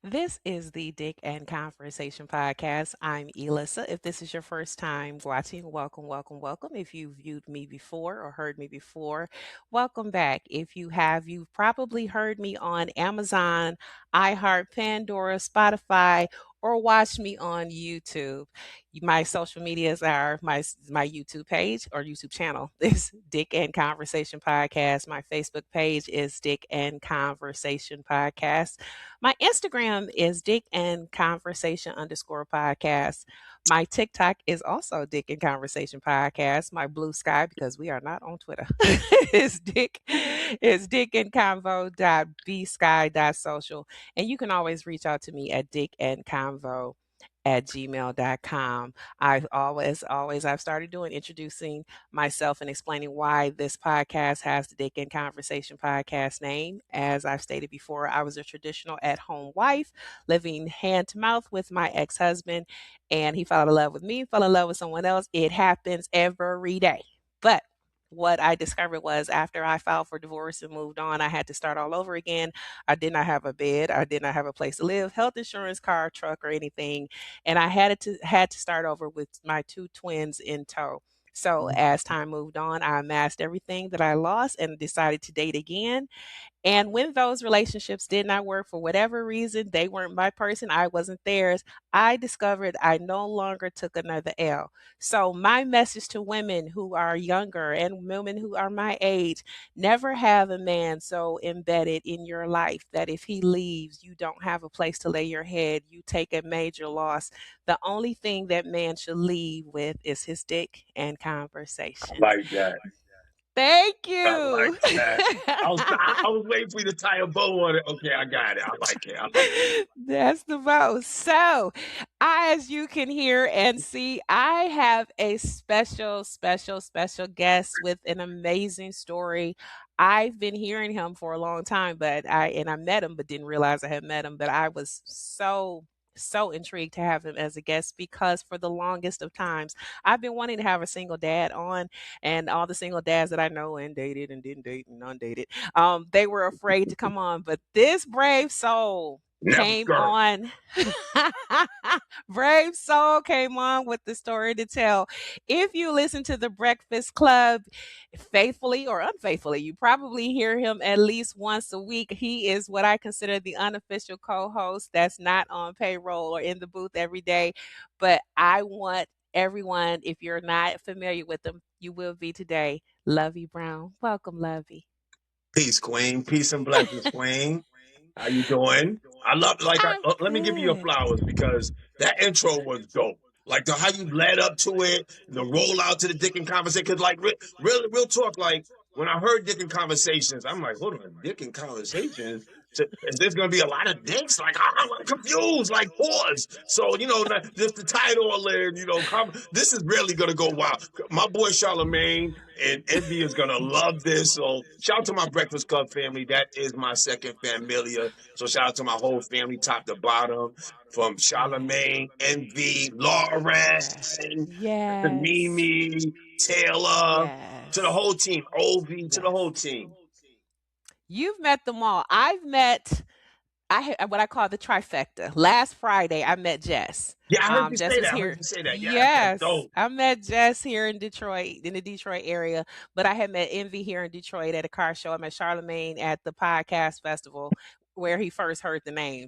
This is the Dick and Conversation podcast. I'm Elissa. If this is your first time watching, welcome, welcome, welcome. If you've viewed me before or heard me before, welcome back. If you have, you've probably heard me on Amazon, iHeart, Pandora, Spotify, or watched me on YouTube. My social medias are my YouTube page or YouTube channel is Dick and Conversation Podcast. My Facebook page is Dick and Conversation Podcast. My Instagram is Dick and Conversation underscore podcast. My TikTok is also Dick and Conversation Podcast. My Blue Sky, because we are not on Twitter, is Dick and Convo dot B Sky dot social. And you can always reach out to me at Dick and Convo at gmail.com. I've started doing introducing myself and explaining why this podcast has the Dick and Conversation podcast name. As I've stated before, I was a traditional at home wife living hand to mouth with my ex husband, and he fell in love with me, fell in love with someone else. It happens every day. But what I discovered was after I filed for divorce and moved on, I had to start all over again. I did not have a bed. I did not have a place to live, health insurance, car, truck, or anything. And I had to start over with my two twins in tow. So as time moved on, I amassed everything that I lost and decided to date again. And when those relationships did not work for whatever reason, they weren't my person, I wasn't theirs, I discovered I no longer took another L. So, my message to women who are younger and women who are my age, never have a man so embedded in your life that if he leaves, you don't have a place to lay your head, you take a major loss. The only thing that man should leave with is his dick and I conversation. like that. Thank I like you. that. I was waiting for you to tie a bow on it. Okay, I got it. I like it. I like it. That's the most. So, as you can hear and see, I have a special, special, special guest with an amazing story. I've been hearing him for a long time, I met him, but didn't realize I had met him. But I was so intrigued to have him as a guest because for the longest of times I've been wanting to have a single dad on, and all the single dads that I know and dated and didn't date and undated, they were afraid to come on. But this brave soul Never came skirt. on. Brave soul came on with the story to tell. If you listen to the Breakfast Club faithfully or unfaithfully, you probably hear him at least once a week. He is what I consider the unofficial co-host that's not on payroll or in the booth every day. But I want everyone, if you're not familiar with them, you will be today. Lovey Brown. Welcome, Lovey. Peace, Queen. Peace and blessings, Queen. How you doing? I love I'm let me give you your good. flowers because that intro was dope. Like how you led up to it, the rollout to the Dick and Conversation. Cause like real talk, like when I heard Dick and Conversations, I'm like, hold on, Dick and Conversations. So, is this gonna be a lot of dicks? Like I'm confused. Like pause. So just the title alert. This is really gonna go wild. My boy Charlemagne and Envy is gonna love this. So shout out to my Breakfast Club family. That is my second familia. So shout out to my whole family, top to bottom, from Charlemagne, Envy, Lauren, Yes. to Yes. Mimi, Taylor, to the Yes. whole team, Ovi, to the whole Yes. team. You've met them all. What I call the trifecta. Last Friday, I met Jess. Yeah, I heard you Jess say was that. I heard here. you say that. Yes, that's Yes, dope. I met Jess here in Detroit, in the Detroit area. But I had met Envy here in Detroit at a car show. I met Charlemagne at the podcast festival where he first heard the name.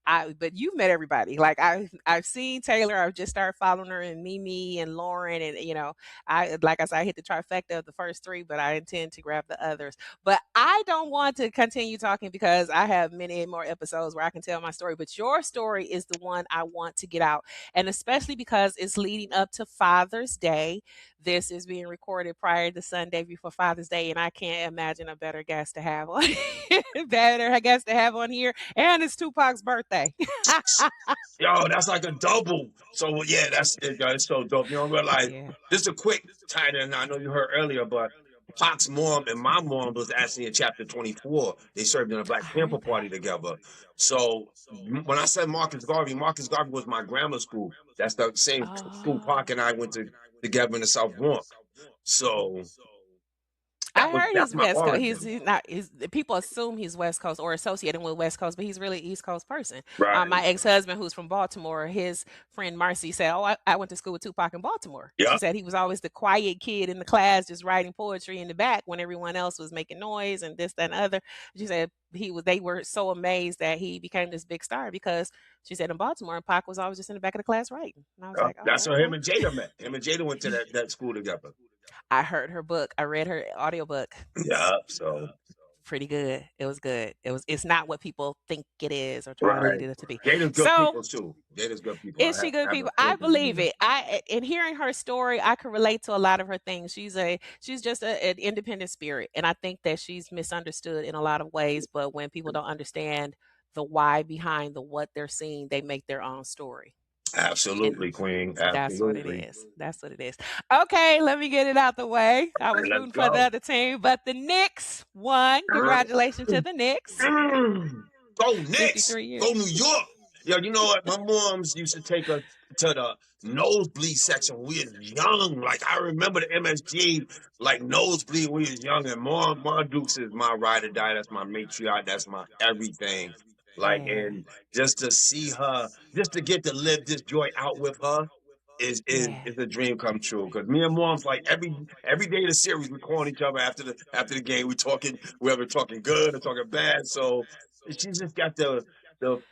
But you've met everybody. Like I've seen Taylor. I've just started following her, and Mimi and Lauren, and like I said, I hit the trifecta of the first three, but I intend to grab the others. But I don't want to continue talking because I have many more episodes where I can tell my story. But your story is the one I want to get out. And especially because it's leading up to Father's Day. This is being recorded prior to Sunday before Father's Day. And I can't imagine a better guest to have on better guest to have on here. And it's Tupac's birthday. Yo, that's like a double. So yeah, that's it. It's so dope. You don't realize. Yeah. Just a quick title, and I know you heard earlier, but Pac's mom and my mom was actually in chapter 24. They served in a Black I Panther heard party that. together. So when I said Marcus Garvey was my grammar school. That's the same school Oh. Pac and I went to together in the South Bronx. So I I heard that's he's my West Coast. origin. He's not. He's people assume he's West Coast or associated with West Coast, but he's really East Coast person. Right. My ex husband, who's from Baltimore, his friend Marcy said, "Oh, I went to school with Tupac in Baltimore." She Yep. said he was always the quiet kid in the class, just writing poetry in the back when everyone else was making noise and this, that, and the other. She said he was. They were so amazed that he became this big star because she said in Baltimore, Pac was always just in the back of the class writing. And I was Yep. like, "Oh, That's how him okay." and Jada met. Him and Jada went to that school together. I heard her book. I read her audiobook. Yeah. So Pretty good. It was good. It's not what people think it is or try to lead right. it up to be. Jada's good So, people too. Jada's good people. is she good I have a people? I friend believe in it. I in hearing her story, I can relate to a lot of her things. She's just an independent spirit, and I think that she's misunderstood in a lot of ways. But when people don't understand the why behind the what they're seeing, they make their own story. And Absolutely, Queen. that's what it Absolutely. is. That's what it is. Okay, let me get it out the way. I All was right, let's rooting for the go. other team, but the Knicks won. Congratulations to the Knicks. Go Knicks. 53 Go years. New York. Yo, you know what? My moms used to take us to the nosebleed section when we was young. Like I remember the MSG, like nosebleed when we was young. And Mom Dukes is my ride or die. That's my matriarch. That's my everything. Like, Yeah. and just to see her, just to get to live this joy out with her Yeah. is a dream come true. Because me and Mom's like every day of the series, we calling each other after the game. We talking whether we're talking good or talking bad. So she just got the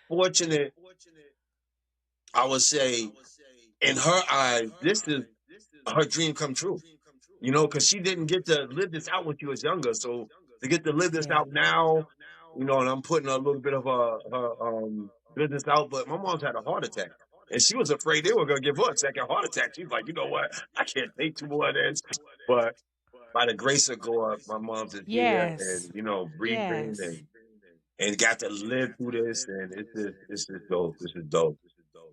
fortunate, I would say, in her eyes, this is her dream come true. You know, because she didn't get to live this out when she was younger. So to get to live this Yeah. out now, you know, and I'm putting a little bit of her business out, but my mom's had a heart attack. And she was afraid they were gonna give her a second heart attack. She's like, you know what? I can't take two more of this. But by the grace of God, my mom's is here Yes. and you know, breathing Yes. and got to live through this and it's just dope. This is dope.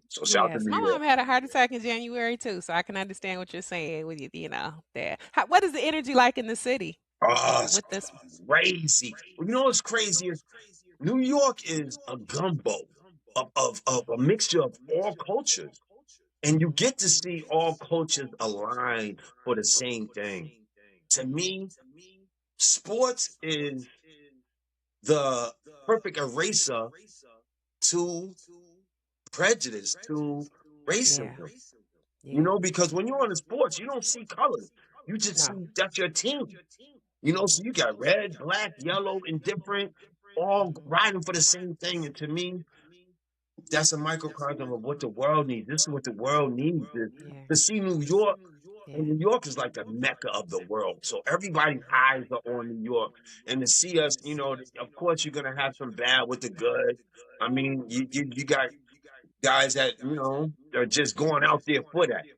So shout out to Yes. New My York. mom had a heart attack in January too, so I can understand what you're saying with you know, that. What is the energy like in the city Oh, it's with this? crazy. Well, you know what's crazy is New York is a gumbo of a mixture of all cultures. And you get to see all cultures align for the same thing. To me, sports is the perfect eraser to prejudice, to Yeah. racism. You Yeah. know, because when you're on the sports, you don't see colors. You just No. see that's your team. You know, so Mhm. you got red, black, yellow, and different, all Mhm. riding for the same thing. And to me, that's a microcosm of what the world needs. This is what the world needs is Yeah. to see New York. And Yeah. New York is like the mecca of the world. So everybody's eyes are on New York. And to see us, you know, of course you're gonna have some bad with the good. I mean, you got guys that, you know, are just going out there for that. Yeah.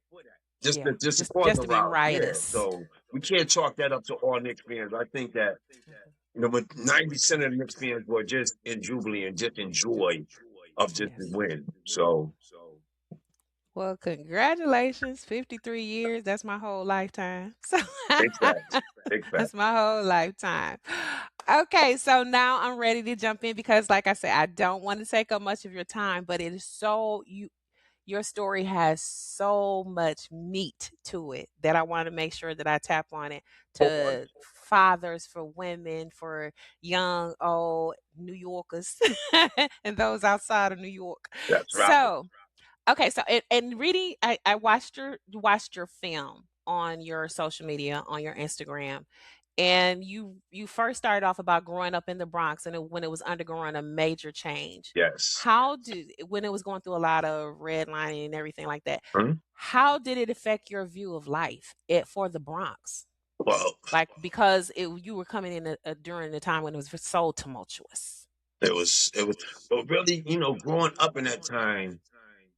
Just to cause Just a to be row. Yeah. riotous. So we can't chalk that up to all Knicks fans. I think that, Mhm. you know, but 90% of the Knicks fans were just in jubilee and just in joy of just the Yes. win. So Well, congratulations, 53 years. That's my whole lifetime. So big facts. Big that's facts. my whole lifetime. Okay, so now I'm ready to jump in because like I said, I don't want to take up much of your time, but it is so your story has so much meat to it that I want to make sure that I tap on it Hope on to fathers, for women, for young, old New Yorkers, and those outside of New York. That's right. So, okay, so and reading, I watched your film on your social media, on your Instagram, and you first started off about growing up in the Bronx and when it was undergoing a major change. Yes. How did when it was going through a lot of redlining and everything like that? Hmm? How did it affect your view of life for the Bronx? Well, Like because you were coming in during the time when it was so tumultuous. it was but really, you know, growing up in that time,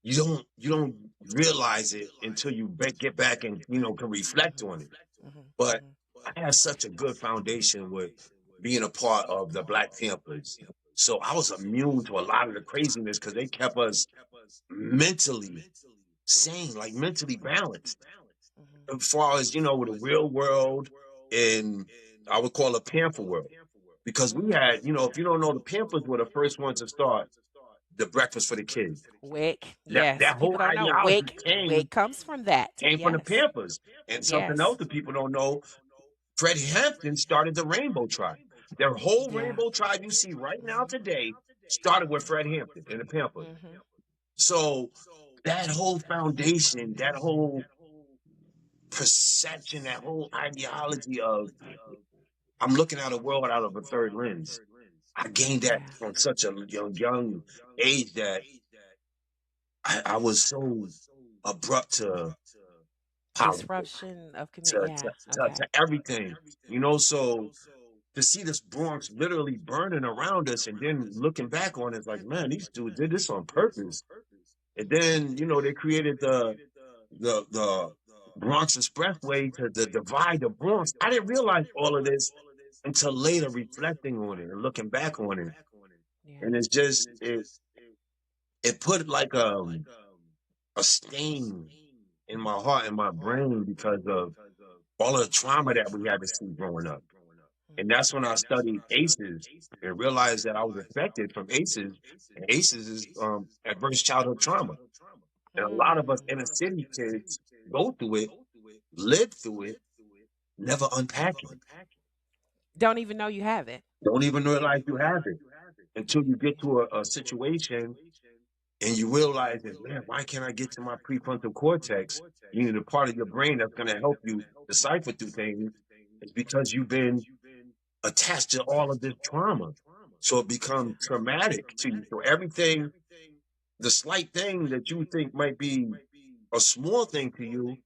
you don't realize it until you get back and you know can reflect Mhm, on it. mhm, But mhm. I had such a good foundation with being a part of the Black Panthers. So I was immune to a lot of the craziness because they kept us mentally sane, like mentally balanced. Mhm. As far as, you know, with the real world and I would call it Panther world. Because we Mm. had, you know, if you don't know, the Pampers were the first ones to start the breakfast for the kids. Wick, That yes. whole People don't know ideology Wick. Wick comes from that. came from the Yes, Pampers. And something else yes. that people don't know, Fred Hampton started the Rainbow Tribe. Their whole Yeah. Rainbow Tribe you see right now today started with Fred Hampton and the Pampers. Mhm. So that whole foundation, that whole perception, that whole ideology of I'm looking at a world out of a third lens. I gained that Yeah. from such a young age that I was so abrupt to politics, Disruption of community. to, Yeah. to Okay. everything, you know. So to see this Bronx literally burning around us and then looking back on it, it's like, man, these dudes did this on purpose. And then, they created the Bronx Expressway to divide the Bronx. I didn't realize all of this until later, reflecting on it and looking back on it. Yeah. And it's just it put like a stain in my heart and my brain because of all of the trauma that we had to see growing up. And that's when I studied ACEs and realized that I was affected from ACEs. And ACEs is adverse childhood trauma. And a lot of us Mm. inner city kids go through it, live through it, never unpack it. Don't even know you have it. Don't even realize you have it until you get to a situation and you realize that, man, why can't I get to my prefrontal cortex? The part of your brain that's going to help you decipher through things is because you've been attached to all of this trauma. So it becomes traumatic to you. So everything, the slight thing that you think might be a small thing to you,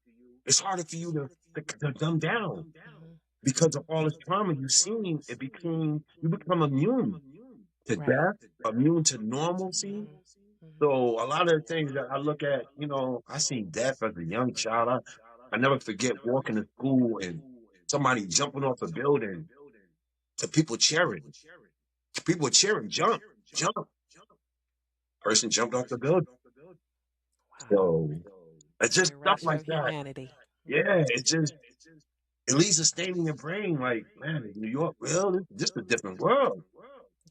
it's harder for you to dumb down Mhm. because of all this trauma you've seen. You become immune to Right. death, immune to normalcy. Mhm. Mhm. So a lot of the things that I look at, I seen death as a young child. I never forget walking to school and somebody jumping off a building to people cheering. People were cheering, jump, jump. Person jumped off the building. Wow. So it's just The stuff rapture like of that. humanity. Yeah, it leaves a stain in your brain. Like, man, is New York real? This is a different world.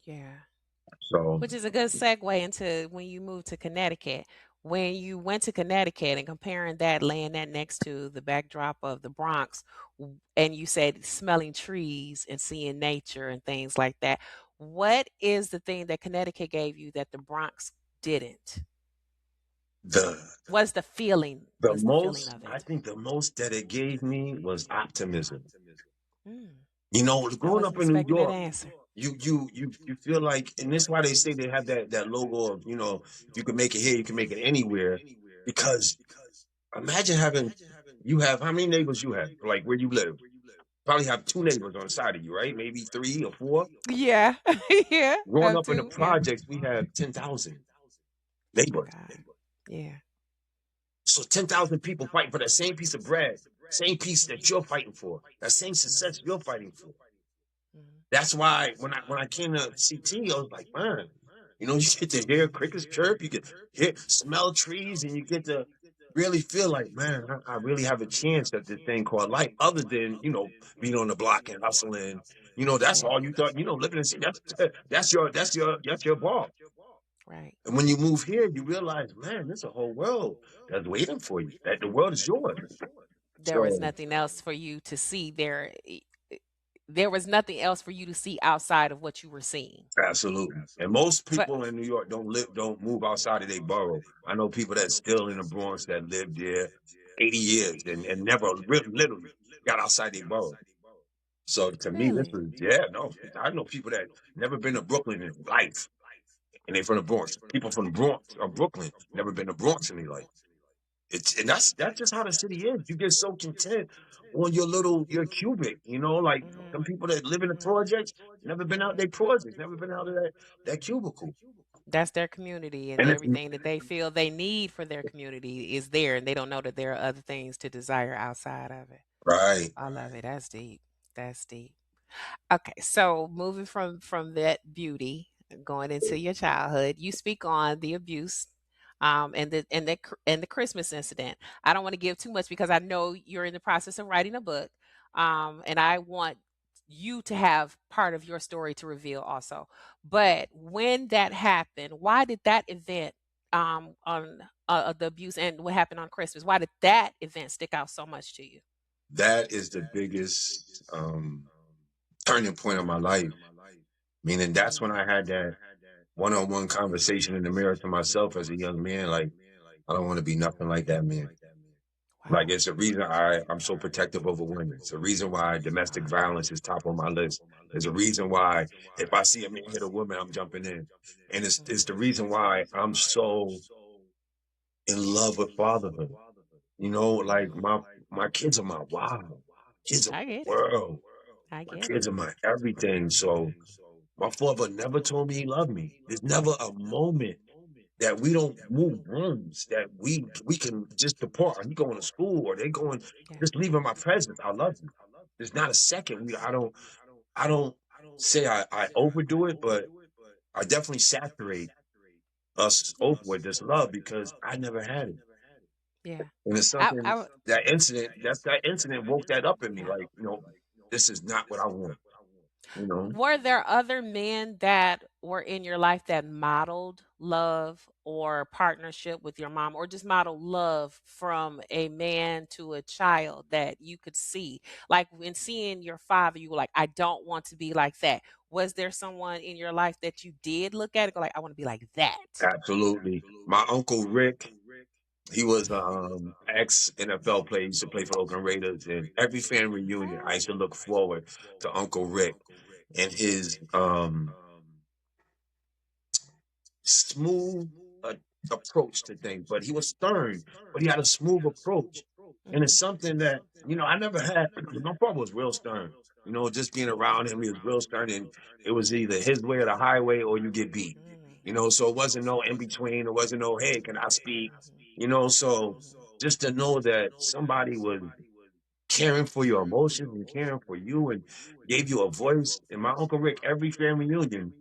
Yeah. So Which is a good segue into when you moved to Connecticut. When you went to Connecticut and comparing that, laying that next to the backdrop of the Bronx, and you said smelling trees and seeing nature and things like that. What is the thing that Connecticut gave you that the Bronx didn't? the What's the feeling? the What's the feeling most of I it? think the most that it gave me was optimism. Mm, I Growing wasn't up in New expecting that York, answer. you feel like, and that's why they say they have that logo of, if you can make it here, you can make it anywhere. Because imagine you have how many neighbors you have, like where you live. Probably have two neighbors on the side of you, right? Maybe three or four. Yeah. Yeah. Growing Have up in the to. Yeah. projects, we have 10,000 Oh my neighbors. God. Yeah. So 10,000 people fighting for that same piece of bread, same piece that you're fighting for, that same success you're fighting for. Mhm. That's why when I came to CT, I was like, man, you get to hear crickets chirp, you can smell trees, and you get to really feel like, man, I really have a chance at this thing called life, other than being on the block and hustling. That's Yeah. all you thought. Living in city, that's your ball. Right. And when you move here, you realize, man, there's a whole world that's waiting for you. That the world is yours. There was So nothing else for you to see there. There was nothing else for you to see outside of what you were seeing. absolutely. And most But people in New York don't move outside of their borough. I know people that's still in the Bronx that lived there 80 years and never literally got outside their borough. So to me, this really, was, yeah, no. I know people that never been to Brooklyn in life, and they from the Bronx. People from the Bronx or Brooklyn never been to Bronx in their life. And that's just how the city is. You get so content on your cubic, like some people that live in the projects, never been out their projects, never been out of that cubicle. that's their community, and And it's everything that they feel they need for their community is there, and they don't know that there are other things to desire outside of it. right. I love it. That's deep. That's deep. Okay, so moving from that beauty, going into your childhood, you speak on the abuse, and the Christmas incident. I don't want to give too much because I know you're in the process of writing a book, and I want you to have part of your story to reveal also. But when that happened, why did that event, on the abuse and what happened on Christmas? Why did that event stick out so much to you? that is the biggest turning point of my life. Meaning that's when I had that one-on-one conversation in the mirror to myself as a young man. Like, I don't want to be nothing like that man. Like, Wow. it's a reason I'm so protective over women. It's a reason why domestic violence is top on my list. There's a reason why if I see a man hit a woman, I'm jumping in. And it's the reason why I'm so in love with fatherhood. You know, like my kids are my wow. Kids are I get my it. world. I My get it. kids are my everything. So my father never told me he loved me. There's never a moment that we don't move rooms, that we can just depart. You going to school or they going Yeah. just leaving my presence. I love you. There's not a second. I don't say I overdo it, but I definitely saturate us over with this love because I never had it. Yeah. And it's I, something I, that incident woke that up in me. yeah. Like, this is not what I want. You know, Were there other men that were in your life that modeled love or partnership with your mom, or just modeled love from a man to a child that you could see? Like when seeing your father, you were like, I don't want to be like that. Was there someone in your life that you did look at and go like, I want to be like that? absolutely. My uncle Rick, he was ex NFL player. He used to play for Oakland Raiders. And every family reunion, I used to look forward to Uncle Rick and his smooth uh, approach to things. But he was stern, but he had a smooth approach. And it's Mhm. something that, I never had. My father was real stern. Just being around him, he was real stern. And it was either his way or the highway or you get beat. So it wasn't no in between. It wasn't no, hey, can I speak? So just to know that somebody was caring for your emotions and caring for you and gave you a voice. And my Uncle Rick, every family reunion,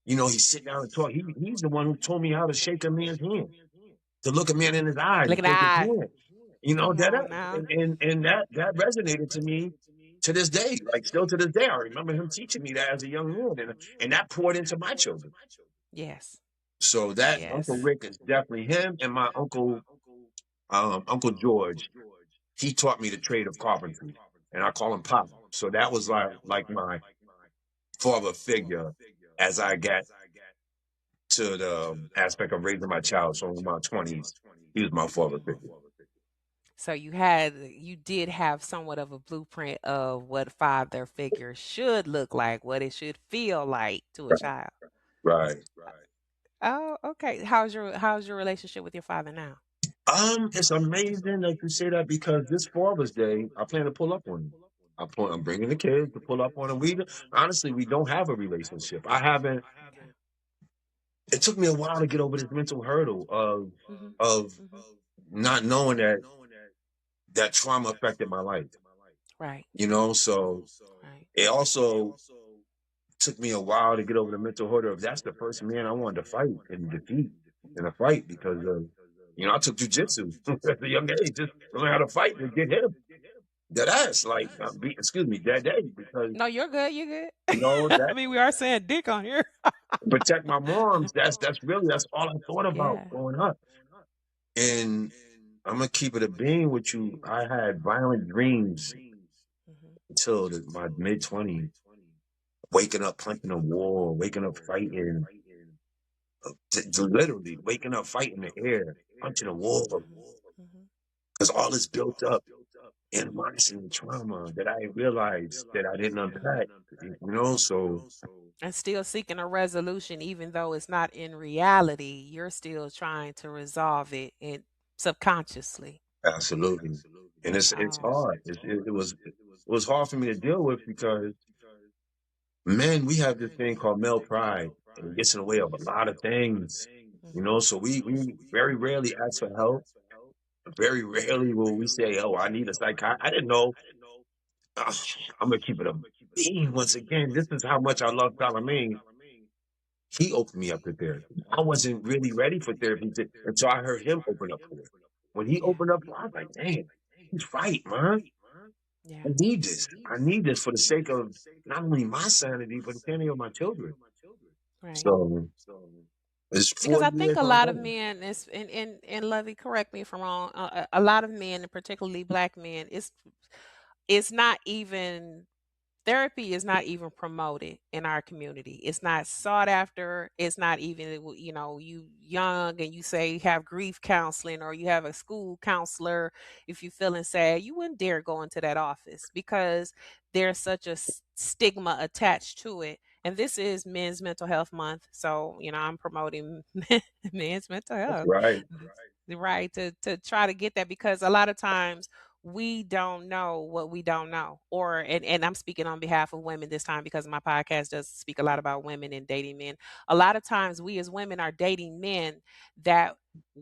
he sit down and talk. He's the one who told me how to shake a man's hand, to look a man in his eyes Look and at shake his that. hand. Come That on now. and that resonated to me to this day. Like still to this day, I remember him teaching me that as a young man, and that poured into my children. Yes. So that Uncle Yes. Rick is definitely him, and my Uncle George. He taught me the trade of carpentry, and I call him Pop. So that was like my father figure as I got to the aspect of raising my child. So in my 20s, he was my father figure. So you did have somewhat of a blueprint of what father figure should look like, what it should feel like to a Right. child. Right. Oh, okay. How's your relationship with your father now? It's amazing that you say that because this Father's Day, I plan to pull up on him. I'm bringing the kids to pull up on him. Honestly, we don't have a relationship. I haven't. Okay. It took me a while to get over this mental hurdle Mhm. of Mhm. not knowing that trauma affected my life. Right. So Right. it also took me a while to get over the mental hurdle of that's the first man I wanted to fight and defeat in a fight because I took jujitsu at a young age just to learn how to fight and get him. That ass, like, excuse me, that day, because No, you're good. You're good. I that mean, we are saying dick on here. protect my moms. That's all I thought about Yeah. growing up. And I'm gonna keep it a being with you. I had violent dreams Mhm. until my mid 20s, waking up punching a wall, waking up fighting, literally waking up fighting the air, punching a wall, Mhm. Mhm. because all is built up in and trauma that I realized that I didn't unpack. So And still seeking a resolution, even though it's not in reality, you're still trying to resolve it subconsciously. absolutely, and it's Oh. hard. It was hard for me to deal with because men, we have this thing called male pride, and it gets in the way of a lot of things. Mhm. So we very rarely ask for help. Very rarely will we say, "Oh, I need a psychiatrist." I didn't know. uh, I'm gonna keep it a bean once again. This is how much I love Salamine. He opened me up to therapy. I wasn't really ready for therapy until I heard him open up for it. When he Yeah. opened up, I was like, "Damn, he's right, man. Yeah. I need this. I need this for the sake of not only my sanity, but the sanity of my children." Right. So it's Because four I think years a lot of ongoing. men is in Lovey, correct me if I'm wrong. A lot of men, and particularly black men, is it's not even therapy is not even promoted in our community. It's not sought after. It's not even, you young and you say you have grief counseling or you have a school counselor. If you're feeling sad, you wouldn't dare go into that office because there's such a stigma attached to it. And this is Men's Mental Health Month. So, I'm promoting men's mental That's health. right. Right, to try to get that because a lot of times we don't know what we don't know. Or and I'm speaking on behalf of women this time because my podcast does speak a lot about women and dating men. A lot of times we as women are dating men that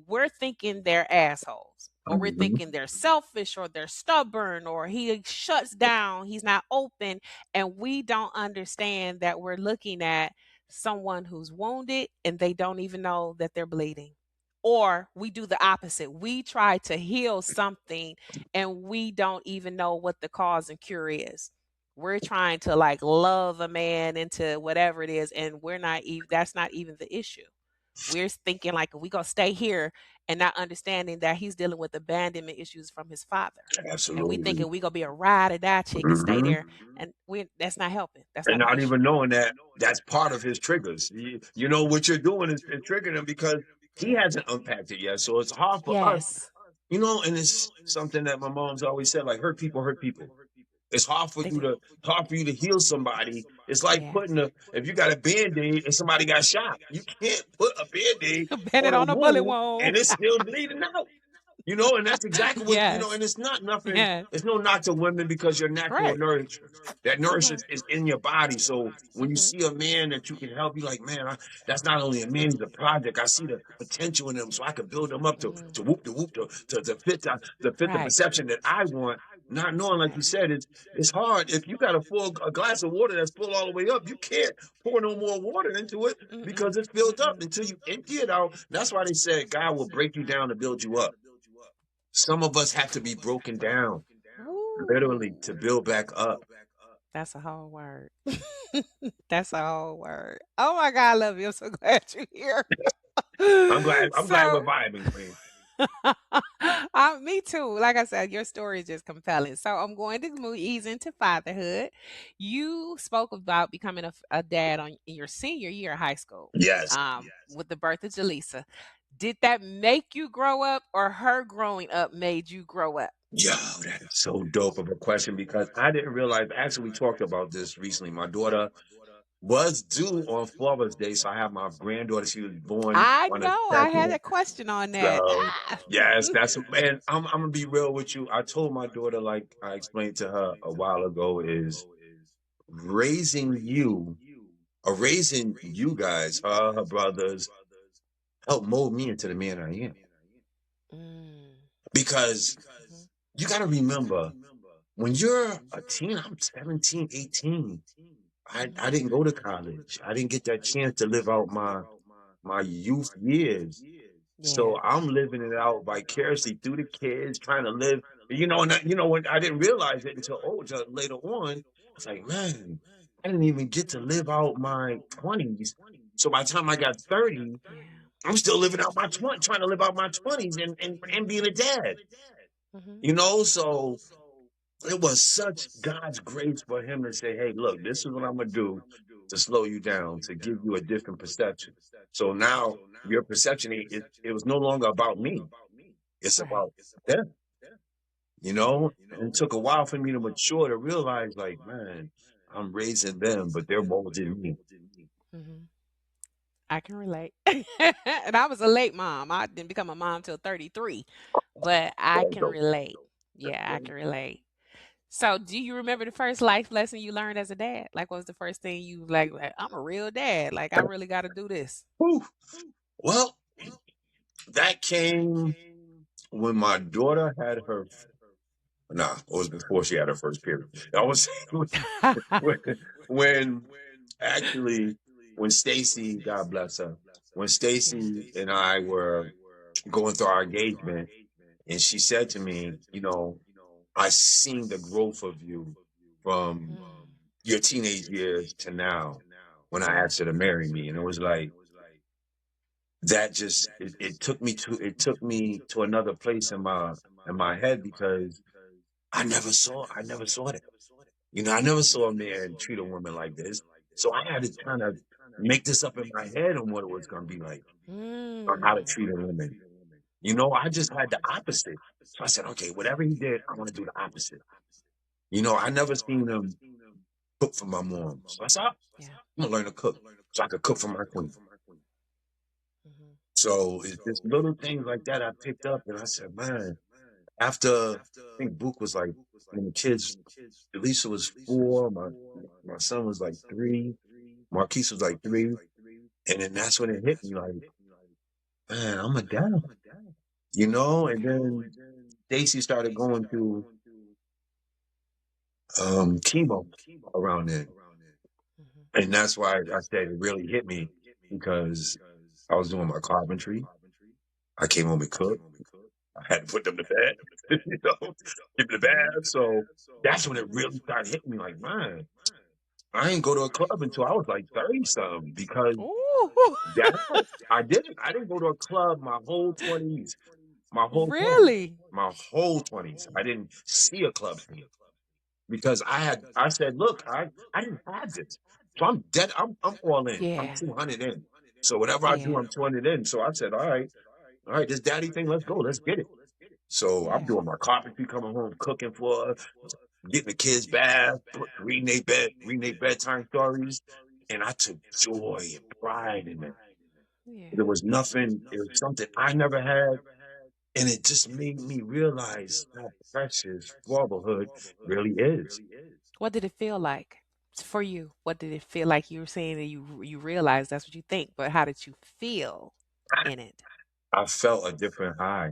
we're thinking they're assholes. Or we're Mhm. thinking they're selfish or they're stubborn or he shuts down, he's not open, and we don't understand that we're looking at someone who's wounded and they don't even know that they're bleeding. Or we do the opposite. We try to heal something and we don't even know what the cause and cure is. We're trying to like love a man into whatever it is, and we're not even that's not even the issue. We're thinking like we gonna stay here and not understanding that he's dealing with abandonment issues from his father. And we Absolutely. thinking we gonna be a ride or die chick and stay Hmm. there. And we that's not helping. That's And not the not issue. even knowing that that's part of his triggers. You know what you're doing is triggering him because he hasn't unpacked it yet. So it's hard for us, Yes. and it's something that my mom's always said, like hurt people hurt people. It's hard for They you do. to heal somebody. It's like Yeah. putting if you got a band-aid and somebody got shot. You can't put a band-aid Bend it on a on a bullet wound wound. and it's still bleeding out. And that's exactly what, Yes. and it's not nothing, Yes. it's no knock to women because your natural Right. nourish, that Mhm. nourishes is in your body. So when you Mhm. see a man that you can help, you like, man, that's not only a man, he's a project. I see the potential in him so I can build him up Mhm. to whoop, to whoop, to fit the Right. perception that I want. Not knowing, like you Right. said, it's hard. If you got a glass of water that's full all the way up, you can't pour no more water into it Mm-mm. because it's filled up Mm-mm. until you empty it out. That's why they said God will break you down to build you up. Some of us have to be broken down, literally, Ooh. to build back up. That's a whole word. That's a whole word. Oh my God, I love you. I'm so glad you're here. I'm glad. I'm glad we're So, vibing, Queen. me too. Like I said, your story is just compelling. So I'm going to move ease into fatherhood. You spoke about becoming a dad in your senior year of high school, Yes. with the birth of Jaleesa. Did that make you grow up, or her growing up made you grow up? Yo, that is so dope of a question because I didn't realize. Actually, we talked about this recently. My daughter was due on Father's Day, so I have my granddaughter. She was born I on the know. I had second. a question on that. So Ah. yes, that's and I'm gonna be real with you. I told my daughter, like I explained to her a while ago, is raising you or raising you guys, her brothers, helped mold me into the man I am. Mm. Because Mhm. you got to remember, when you're a teen, I'm 17, 18. I Mhm. didn't go to college. I didn't get that chance to live out my youth years. Yeah. So I'm living it out vicariously through the kids, trying to live. When I didn't realize it until later on, I was like, man, I didn't even get to live out my 20s. So by the time I got 30, Yeah. I'm still living out my 20, trying to live out my 20s and being a dad. Mhm. So it was such God's grace for him to say, hey, look, this is what I'm gonna do to slow you down, to give you a different perception. So now your perception, it was no longer about me. It's Right. about them, and it took a while for me to mature to realize, like, man, I'm raising them, but they're molding me. Mhm. I can relate. And I was a late mom. I didn't become a mom till 33, but I That's can dope. relate. Yeah, I can relate. So, do you remember the first life lesson you learned as a dad? Like, what was the first thing you like, I'm a real dad. Like, I really got to do this. Whew. Well, that came when my daughter had her. Nah, it was before she had her first period. I was when, when actually when Stacy, God bless her, when Yeah. Stacy and I were going through our engagement, and she said to me, I seen the growth of you from Mm. your teenage years to now when I Yeah. asked her to marry me. And it was like that just it took me to another place in my head because I never saw that. You know, I never saw a man treat a woman like this. So I had to kind of make this up in my head on what it was going to be like, on how to Mm. treat a woman. You know, I just had the opposite. So I said, okay, whatever he did, I want to do the opposite. You know, I never seen him cook for my mom. So I said, "Ah, Yeah. I'm going to learn to cook so I could cook for my queen." Mhm. So it's just little things like that I picked up, and I said, man, after I think Book was like, when the kids, Elisa was 4, my son was like 3, Marquise was like 3, and then that's when it hit me like, man, I'm a dad, you know. And then Stacy started going through chemo around then, Mhm. and that's why I said it really hit me because I was doing my carpentry. I came home and cooked. I had to put them to bed, you know, give them the bath. So that's when it really started hitting me like, man, I ain't go to a club until I was like 30 something because Ooh. that I didn't. I didn't go to a club my whole 20s, my whole 20s, Really? my whole 20s. I didn't see a club scene because I said, look, I didn't have this. So I'm dead. I'm all in. I'm Yeah. 200 in. So whatever I do, Yeah. I'm 200 in. So I said, all right, this daddy thing, let's go. Let's get it. So I'm Yeah. doing my carpentry, coming home, cooking for her, getting the kids bath, reading their bedtime stories. And I took joy and pride in that. There Yeah. was nothing, it was something I never had. And it just made me realize how precious fatherhood really is. What did it feel like for you? What did it feel like? You were saying that you realized that's what you think, but how did you feel in it? I felt a different high.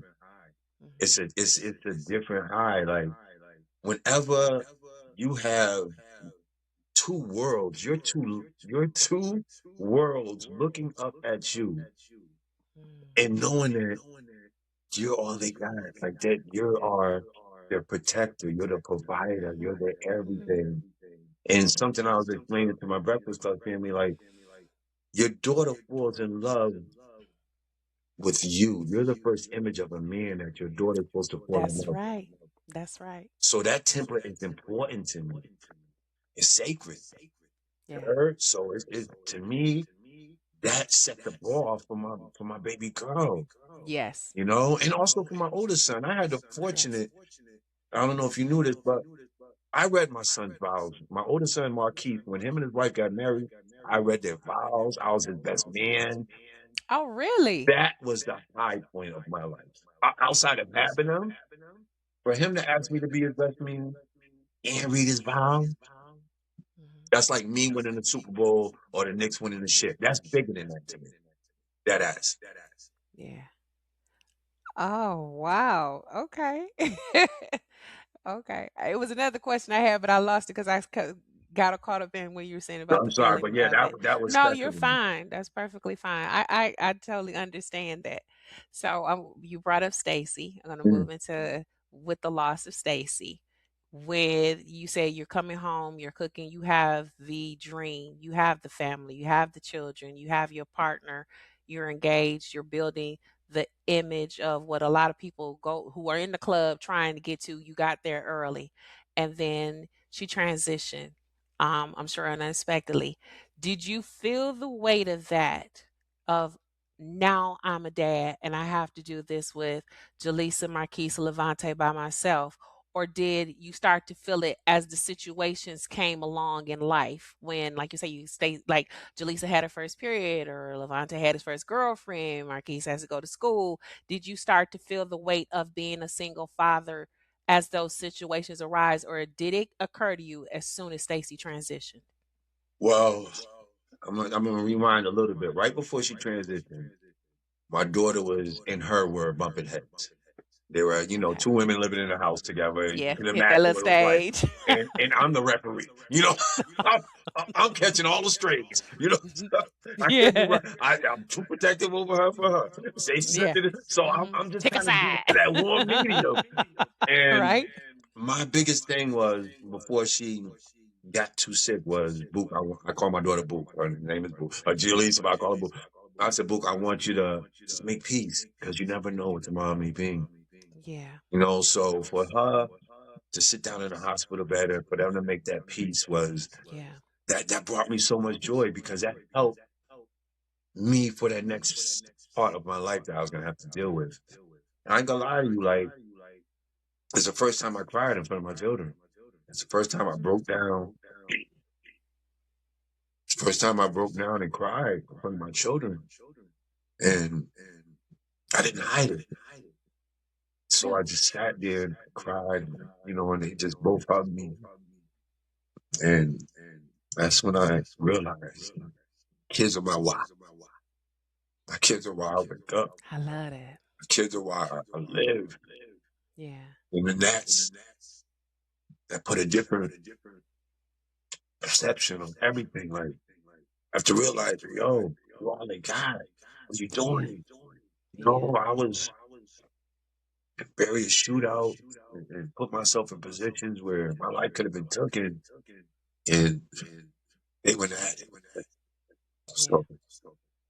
Mhm. It's a different high. Like whenever you have two worlds, your two worlds looking up at you and knowing that you're all they got. Like that you are their protector, you're the provider, you're their everything. And something I was explaining to my Breakfast Club family, like your daughter falls in love with you. You're the first image of a man that your daughter's supposed to fall in That's love. right. That's right. So that template is important to me. It's sacred. Yeah. So it's to me that set the bar for my baby girl, Yes. you know, and also for my oldest son. I had the Yes. fortunate, I don't know if you knew this, but I read my son's vows. My oldest son, Marquise, when him and his wife got married, I read their vows. I was his best man. Oh, really? That was the high point of my life. Outside of having him, for him to ask me to be his best man and read his vows, that's like me winning the Super Bowl or the Knicks winning the shit. That's bigger than that to me. That ass. Yeah. Oh, wow. Okay. Okay. It was another question I had, but I lost it because got caught up in what you were saying about I'm the sorry, feeling but yeah, of it. that was No, special you're to me. fine. That's perfectly fine. I totally understand that. So you brought up Stacy. I'm gonna Mm. move into with the loss of Stacy. With you say you're coming home, you're cooking, you have the dream, you have the family, you have the children, you have your partner, you're engaged, you're building the image of what a lot of people go who are in the club trying to get to. You got there early, and then she transitioned. I'm sure unexpectedly. Did you feel the weight of that? Of now I'm a dad and I have to do this with Jaleesa, Marquise, Levante by myself, or did you start to feel it as the situations came along in life when, like you say, you stay like Jaleesa had her first period, or Levante had his first girlfriend, Marquise has to go to school. Did you start to feel the weight of being a single father as those situations arise, or did it occur to you as soon as Stacy transitioned? Well, I'm gonna rewind a little bit. Right before she transitioned, my daughter was in her word bumping heads. There were, you know, Okay. two women living in a house together. You Yeah, can hit that imagine little what it was like. stage. And I'm the referee. You know, I'm, I'm catching all the strings. You know, I can't be Yeah. right. I'm too protective over her for her. Say she said Yeah. this. So Hmm. I'm just Pick a kind of being side. that warm medium. And Right? my biggest thing was before she got too sick was Book. I call my daughter Book. Her name is Book. Julie, so I call her Book. I said, Book, I want you to just make peace because you never know what tomorrow may bring. Yeah. You know, so for her. to sit down in the hospital bed and for them to make that peace was Yeah. that brought me so much joy because that helped me for that next part of my life that I was gonna have to deal with. And I ain't gonna lie to you, like it's the first time I cried in front of my children. It's the first time I broke down. It's the first time I broke down and cried in front of my children. And I didn't hide it. So I No. just sat there and cried, and they just both hugged me. And that's when I realized kids are my why. My kids are why I wake up. I love that. My kids are why I live. Yeah. And then that put a different perception on everything. Like, I have to realize, yo, you all they got. What you Yeah. doing? Yeah. I was in various shootouts and put myself in positions where my life could have been taken. And they went at it. Yeah. So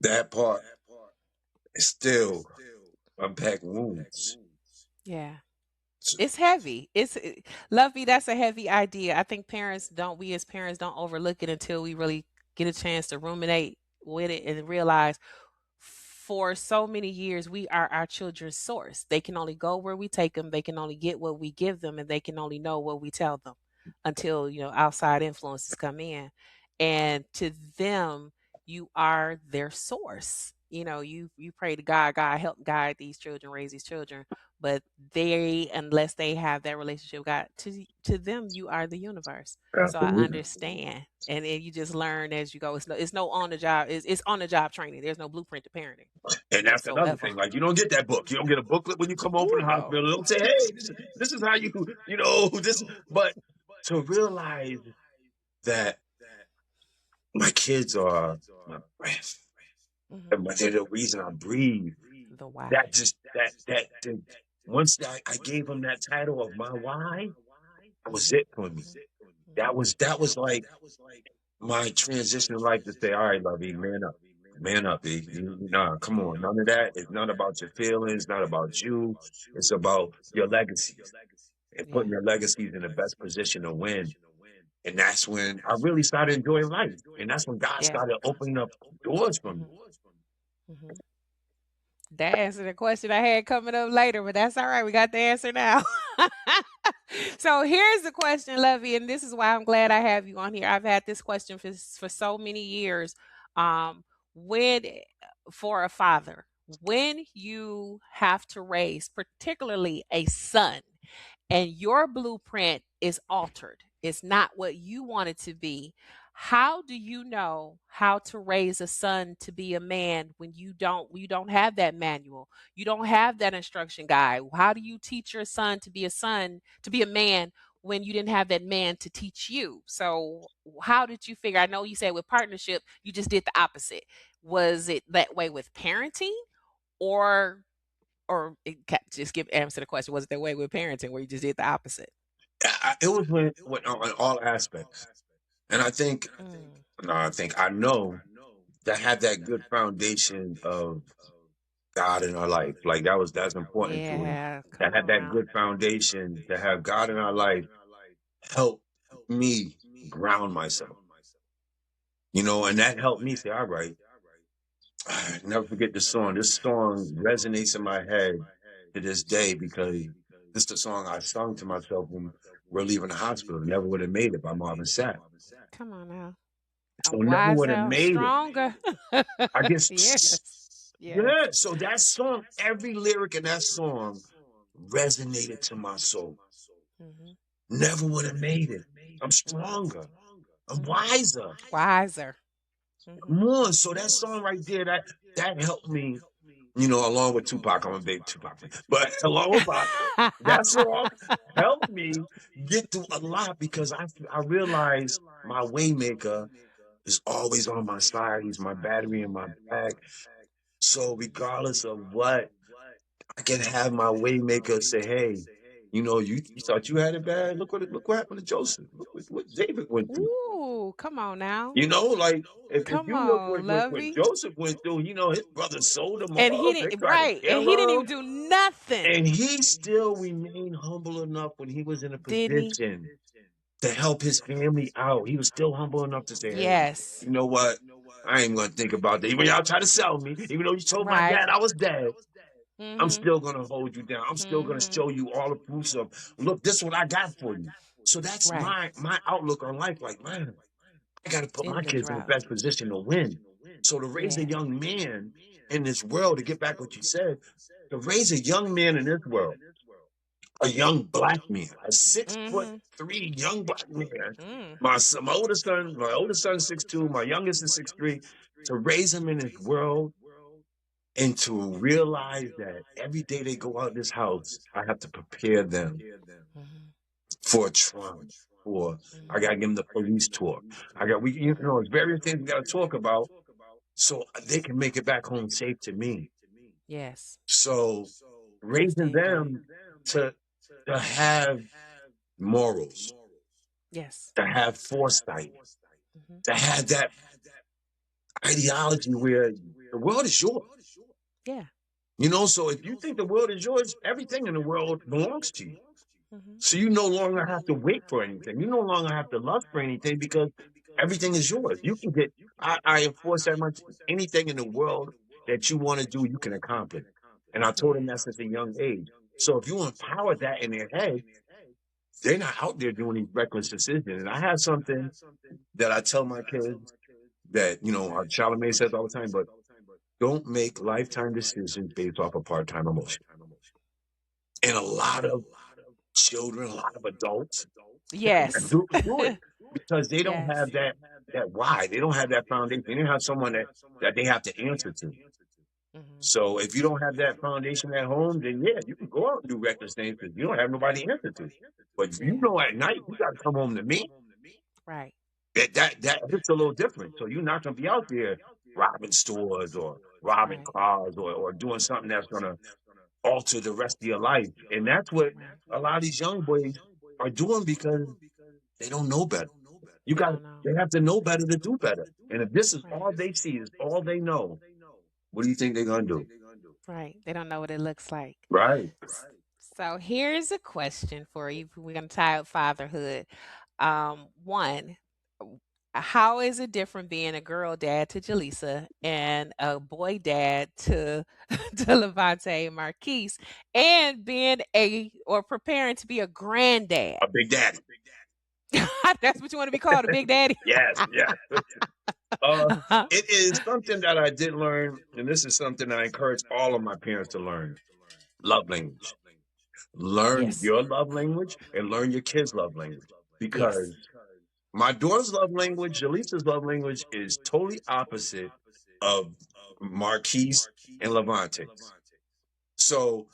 that part is still unpack wounds. Yeah. So, It's heavy. Lovey, that's a heavy idea. I think we as parents don't overlook it until we really get a chance to ruminate with it and realize for so many years we are our children's source. They can only go where we take them, they can only get what we give them, and they can only know what we tell them until, outside influences come in. And to them, you are their source. You pray to God, God help guide these children, raise these children, but unless they have that relationship with God, to them you are the universe. So I absolutely. understand. And then you just learn as you go. It's no on the job. It's on the job training. There's no blueprint to parenting And that's another whatsoever. thing. Like, you don't get that book. You don't get a booklet when you come home from Ooh, the no. hospital. They don't say, hey, this is how this. But to realize that my kids are my breath, Hmm. and they're the reason I breathe. The why. That just, once I gave them that title of my why, that was Hmm. it for me. That was like my transition in life to say, all right, Lovey, man up. Man up, B. Nah, come Yeah. on. None of that. It's not about your feelings, not about you. It's about your legacies and Yeah. putting your legacies in the best position to win. And that's when I really started enjoying life. And that's when God Yeah. started opening up doors for me. Hmm. Hmm. That answered the question I had coming up later, but that's all right. We got the answer now. So here's the question, Lovey, and this is why I'm glad I have you on here. I've had this question for so many years. When for a father, when you have to raise, particularly a son, and your blueprint is altered, it's not what you want it to be. How do you know how to raise a son to be a man when you don't have that manual? You don't have that instruction guide. How do you teach your son to be a man when you didn't have that man to teach you? So how did you figure? I know you said with partnership, you just did the opposite. Was it that way with parenting, or just give answer the question? Was it that way with parenting where you just did the opposite? It was on all aspects. And Mm. I know that had that good foundation of God in our life. Like that's important to it. Yeah, To come have on that now. good foundation, to have God in our life help me ground myself. And that helped me say, all right, never forget this song. This song resonates in my head to this day because this is the song I sung to myself when we're leaving the hospital. Never would have made it by Marvin Sapp. Come on now. So I'm never would have wiser, made it. stronger. I guess, Yes. Yes. yeah. So that song, every lyric in that song resonated to my soul. Hmm. Never would have made it. I'm Hmm. stronger. I'm Hmm. wiser. Wiser. Hmm. Come on. So that song right there, that helped me, along with Tupac. I'm a big Tupac fan. But along with Pac, that song helped me get through a lot because I realized my waymaker is always on my side. He's my battery in my back. So regardless of what, I can have my waymaker say, hey, You thought you had it bad. Look what happened to Joseph. Look what David went through. Ooh, come on now. Like if Come you look on, what Lovey. Joseph went through, his brothers sold him And he off. They didn't tried to right, and kill he didn't him. even do nothing. And he still remained humble enough when he was in a Didn't he? position to help his family out. He was still humble enough to say, hey, Yes. you know what? I ain't gonna think about that. Even y'all try to sell me, even though you told my Right. dad I was dead, I'm Mm-hmm. still gonna hold you down. I'm still gonna Mm-hmm. show you all the proofs of look, this is what I got for you. So that's Right. my outlook on life. Like, man, I gotta put my In the kids in the drought. best position to win. So to raise a Yeah. young man in this world, to get back what you said, to raise a young man in this world, a young black man, a 6 foot Mm-hmm. three young black man. Mm. My oldest son's 6'2", my youngest is 6'3". To raise him in this world and to realize that every day they go out this house, I have to prepare them Mm-hmm. for trauma. For I Mm-hmm. gotta give them the police talk. It's various things we gotta talk about so they can make it back home safe to me. Yes. So That's raising dead good. them to to have morals, Yes. to have foresight, Mm-hmm. to have that ideology where the world is yours. Yeah. So if you think the world is yours, everything in the world belongs to you. Mm-hmm. So you no longer have to wait for anything. You no longer have to lust for anything because everything is yours. You can get, I enforce that much, anything in the world that you want to do, you can accomplish. And I told them that Yes. since a young age. So if you empower that in their head, they're not out there doing these reckless decisions. And I have something that I tell my kids that, Charlamagne says all the time, but don't make lifetime decisions based off of part-time emotion. And a lot of children, a lot of adults Yes. do it because they don't Yes. have that why. They don't have that foundation. They don't have someone that they have to answer to. Mm-hmm. So if you don't have that foundation at home, then yeah, you can go out and do reckless things because you don't have nobody to answer to. But if you Yeah. know at night you got to come home to me, Right. that hits a little different. So you're not gonna be out there robbing stores or robbing Right. cars or doing something that's gonna alter the rest of your life. And that's what Right. a lot of these young boys are doing because they don't know better. You They got don't know. they have to know better to do better. And if this is Right. all they see, is all they know, what do you think they're gonna do? Right. They don't know what it looks like. Right. S- So here's a question for you. We're going to tie up fatherhood. One, how is it different being a girl dad to Jaleesa and a boy dad to to Levante and Marquise, and being a or preparing to be a granddad? A big daddy. That's what you want to be called, a big daddy. Yes, yes. Uh, it is something that I did learn, and this is something I encourage all of my parents to learn. Love language. Learn Yes. your love language and learn your kids' love language. Yes. Because my daughter's love language, Jaleesa's love language, is totally opposite of Marquise and Levante's. So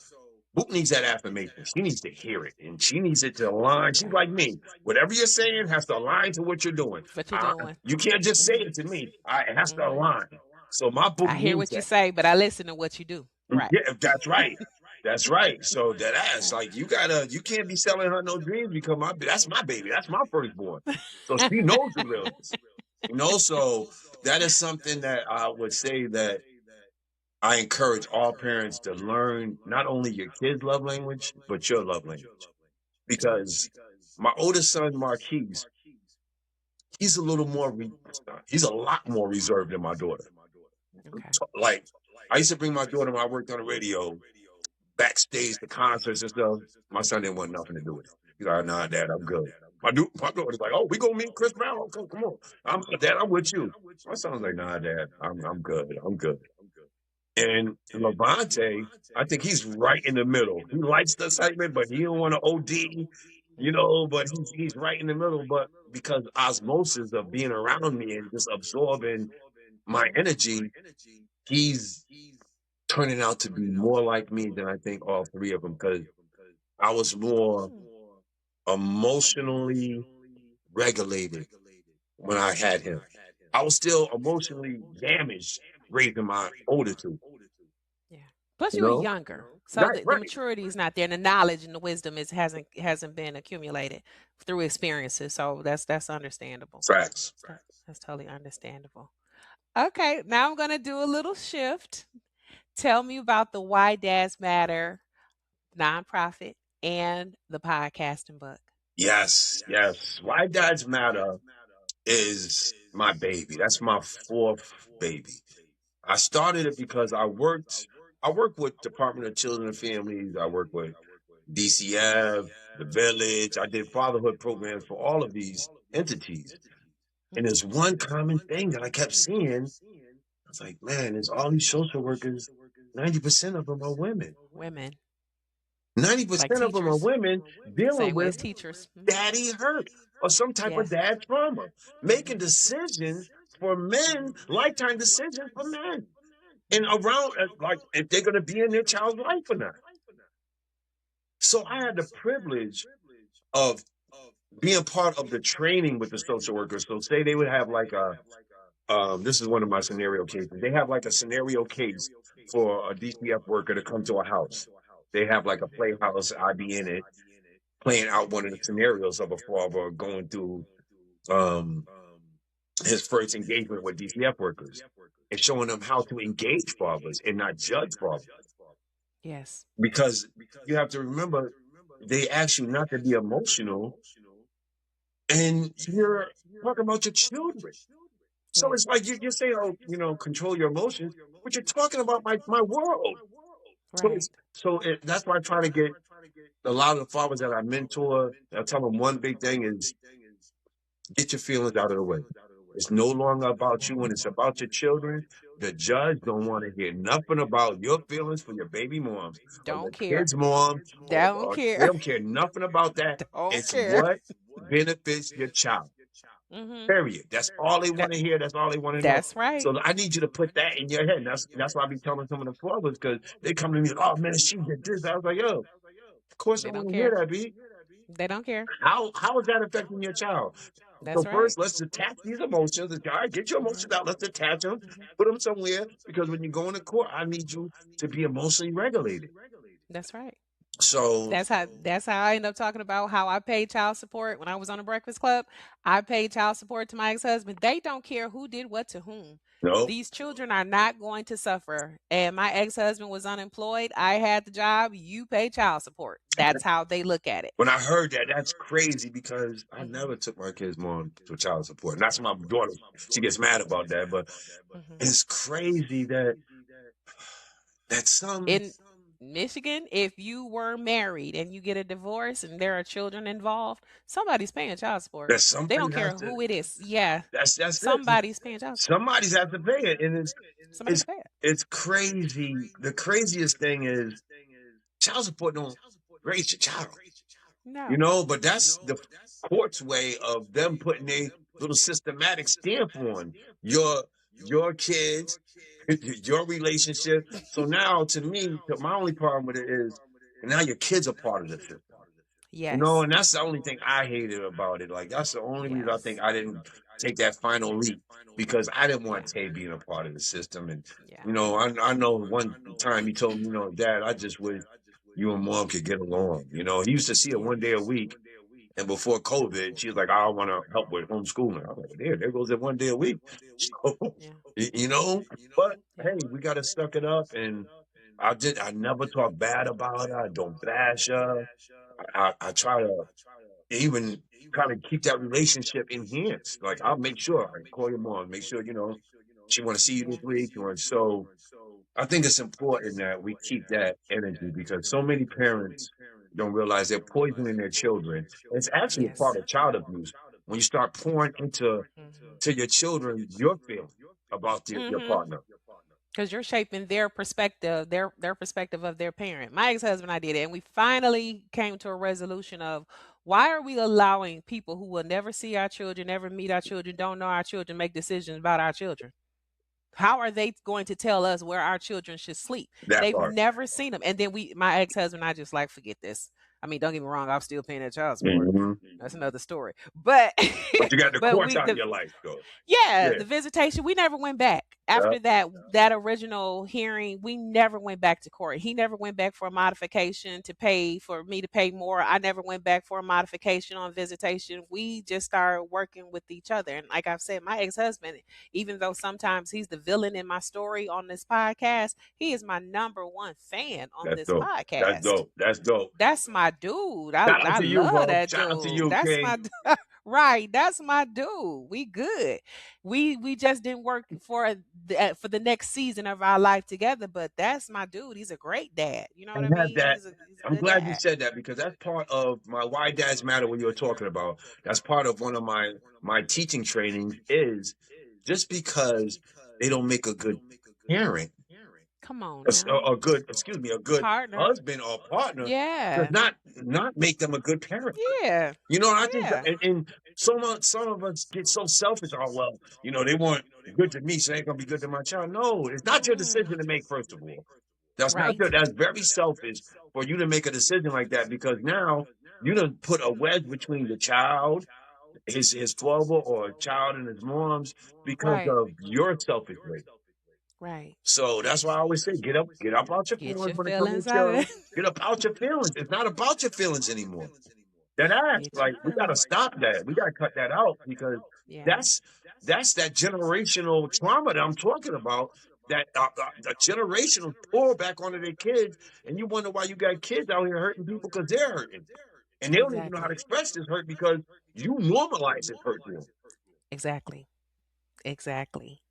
Boot needs that affirmation. She needs to hear it, and she needs it to align. She's Right. like me. Whatever you're saying has to align to what you're doing. What you doing? You can't just say Hmm. it to me. It has to Hmm. align. So my book I hear needs what you that. say, but I listen to what you do. Right. Yeah, that's right. That's right. So that ass, Right. like you can't be selling her no dreams because that's my baby. That's my firstborn. So she knows who lives. So that is something that I would say that I encourage all parents to learn not only your kids' love language, but your love language. Yeah. Because my oldest son, Marquise, he's a little more, he's a lot more reserved than my daughter. Okay. Like, I used to bring my daughter when I worked on the radio backstage to concerts and stuff. My son didn't want nothing to do with it. He's like, nah, dad, I'm good. My daughter's like, oh, we gonna meet Chris Brown. Oh, come on. Dad, I'm with you. My son's like, nah, dad, I'm good. I'm good. And Levante, I think he's right in the middle. He likes the excitement, but he don't want to OD, but he's right in the middle. But because osmosis of being around me and just absorbing my Hmm. energy, he's turning out to be more like me than I think all three of them because I was more Mm. emotionally regulated when I had him. I was still emotionally damaged raising my older two, Yeah. Plus, you you were know? younger. So Right, the right. maturity is not there, and the knowledge and the wisdom is hasn't been accumulated through experiences. So that's understandable. Facts. That's totally understandable. Okay, now I'm gonna do a little shift. Tell me about the Why Dads Matter nonprofit and the podcasting book. Yes, yes. Why Dads Matter is my baby. That's my fourth baby. I started it because I work with Department of Children and Families. I work with DCF, the Village. I did fatherhood programs for all of these entities. And Mhm. there's one common thing that I kept seeing. I was like, man, there's all these social workers, 90% of them are women. Women, like 90% of them are teachers, women dealing same way with as teachers. Mhm. daddy hurt or some type of Yes. dad trauma, making Mhm. decisions for men, lifetime decisions for men. And around, like, if they're going to be in their child's life or not. So I had the privilege of being part of the training with the social workers. So say they would have like this is one of my scenario cases. They have like a scenario case for a DCF worker to come to a house. They have like a playhouse, I be in it, playing out one of the scenarios of a father going through um, his first engagement with DCF workers and showing them how to engage fathers and not judge fathers. Yes. Because you have to remember, they ask you not to be emotional, and you're talking about your children. So Yeah. it's like you're saying, oh, control your emotions, but you're talking about my world. So Right. that's why I try to get a lot of the fathers that I mentor. I tell them one big thing is get your feelings out of the way. It's no longer about you when it's about your children. The judge don't want to hear nothing about your feelings for your baby moms or Don't your care. kids' mom, Don't or they care. don't care nothing about that. Don't It's care. what benefits your child. Mhm. Period. That's all they That want to hear. That's all they want to know. that's right. So I need you to put that in your head. And that's why I be telling some of the fathers because they come to me, oh man, she did this. I was like, yo, of course I They don't want to hear care. that, B. They don't care. How is that affecting your child? That's So right. first, let's detach these emotions. All right, get your emotions out. Let's detach them, put them somewhere. Because when you go into court, I need you to be emotionally regulated. That's right. So That's how I end up talking about how I paid child support when I was on the Breakfast Club. I paid child support to my ex-husband. They don't care who did what to whom. no. These children are not going to suffer. And my ex-husband was unemployed. I had the job. You pay child support. That's how they look at it. When I heard that, that's crazy because I Mhm. never took my kid's mom to child support. And that's my daughter. She gets mad about that, but Mhm. it's crazy that some In Michigan, if you were married and you get a divorce and there are children involved, somebody's paying child support. that They somebody don't has care to. who it is. Yeah, That's it. somebody's paying child support. Somebody's has to pay it, and Somebody has it's to pay it. it's crazy. The craziest thing is child support don't raise your child. No. But that's the court's way of them putting a little systematic stamp on your kids, your relationship. So now, to me, my only problem with it is now your kids are part of the system. Yes. And that's the only thing I hated about it. Like that's the only reason I think Yes. I didn't take that final leap because I didn't want Yeah. Tay being a part of the system. And Yeah. I know one time he told me, Dad, I just wish you and Mom could get along. He used to see her Yeah. one day a week, and before COVID, she was like, I want to help with homeschooling. I was like, there goes it one day a week. So, Yeah. but Yeah. hey, we got to suck it up. And I never talk bad about her. I don't bash her. I try to even kind of keep that relationship enhanced. Like I'll make sure I call your mom, make sure, she want to see you Yeah. this week. So I think it's important that we keep that energy because so many parents don't realize they're poisoning their children. It's actually a Yes. part of child abuse when you start pouring into Mhm. to your children your feeling about your Mhm. partner. Because you're shaping their perspective, their perspective of their parent. My ex-husband, I did it, and we finally came to a resolution of why are we allowing people who will never see our children, never meet our children, don't know our children, make decisions about our children? How are they going to tell us where our children should sleep? That They've part. never seen them. And then my ex-husband, I just like forget this. I mean, don't get me wrong, I'm still paying that child support. Hmm. That's another story. But But you got the but courts we out of the your life, though. yeah, Yeah. the visitation, we never went back. Yeah, after that original hearing, we never went back to court. He never went back for a modification to pay for me to pay more. I never went back for a modification on visitation. We just started working with each other. And like I've said, my ex-husband, even though sometimes he's the villain in my story on this podcast, he is my number one fan on that's this dope. That's podcast. dope. That's dope. That's my dude. I Shout out I to you, love bro. that Shout out to dude. you, That's King. my right. That's my dude. We good. We just didn't work for the next season of our life together, but that's my dude. He's a great dad. You know I what I have mean? that. He's a I'm good glad you dad. said that because that's part of my Why Dads Matter when you were talking about. That's part of one of my teaching trainings is just because they don't make a good parent, Come on now. a good, excuse me, a good Partner. husband or partner does Yeah. not make them a good parent. Yeah. You know, and I think that, Yeah. and some of us get so selfish. Oh well, you know, they want good to me, so they ain't gonna be good to my child. No, it's not your Mm-mm. decision to make. First of all, that's not Right. your. That's very selfish for you to make a decision like that because now you done put a wedge between the child, his father, or a child and his mom's because Right. of your selfish way. Right. So that's why I always say, get up out your Get feelings your when it comes to feelings out of children. there. Get up out your feelings. It's not about your feelings anymore. That ass, Get your like we gotta feelings. stop that. We gotta cut that out because Yeah. that's that's that generational trauma that I'm talking about. That the generational pour back onto their kids, and you wonder why you got kids out here hurting people because they're hurting, and they don't even know how to Exactly. express this hurt because you normalize this hurt to them. Exactly. Exactly.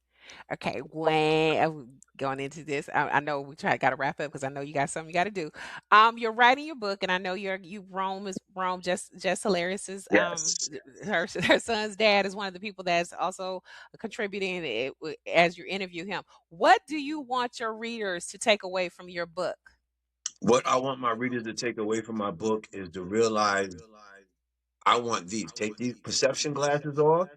Okay, when going into this, I know we got to wrap up because I know you got something you got to do. You're writing your book, and I know you Rome just hilarious's Yes. her son's dad is one of the people that's also contributing as you interview him. What do you want your readers to take away from your book? What I want my readers to take away from my book is to realize I want these. Take these perception glasses off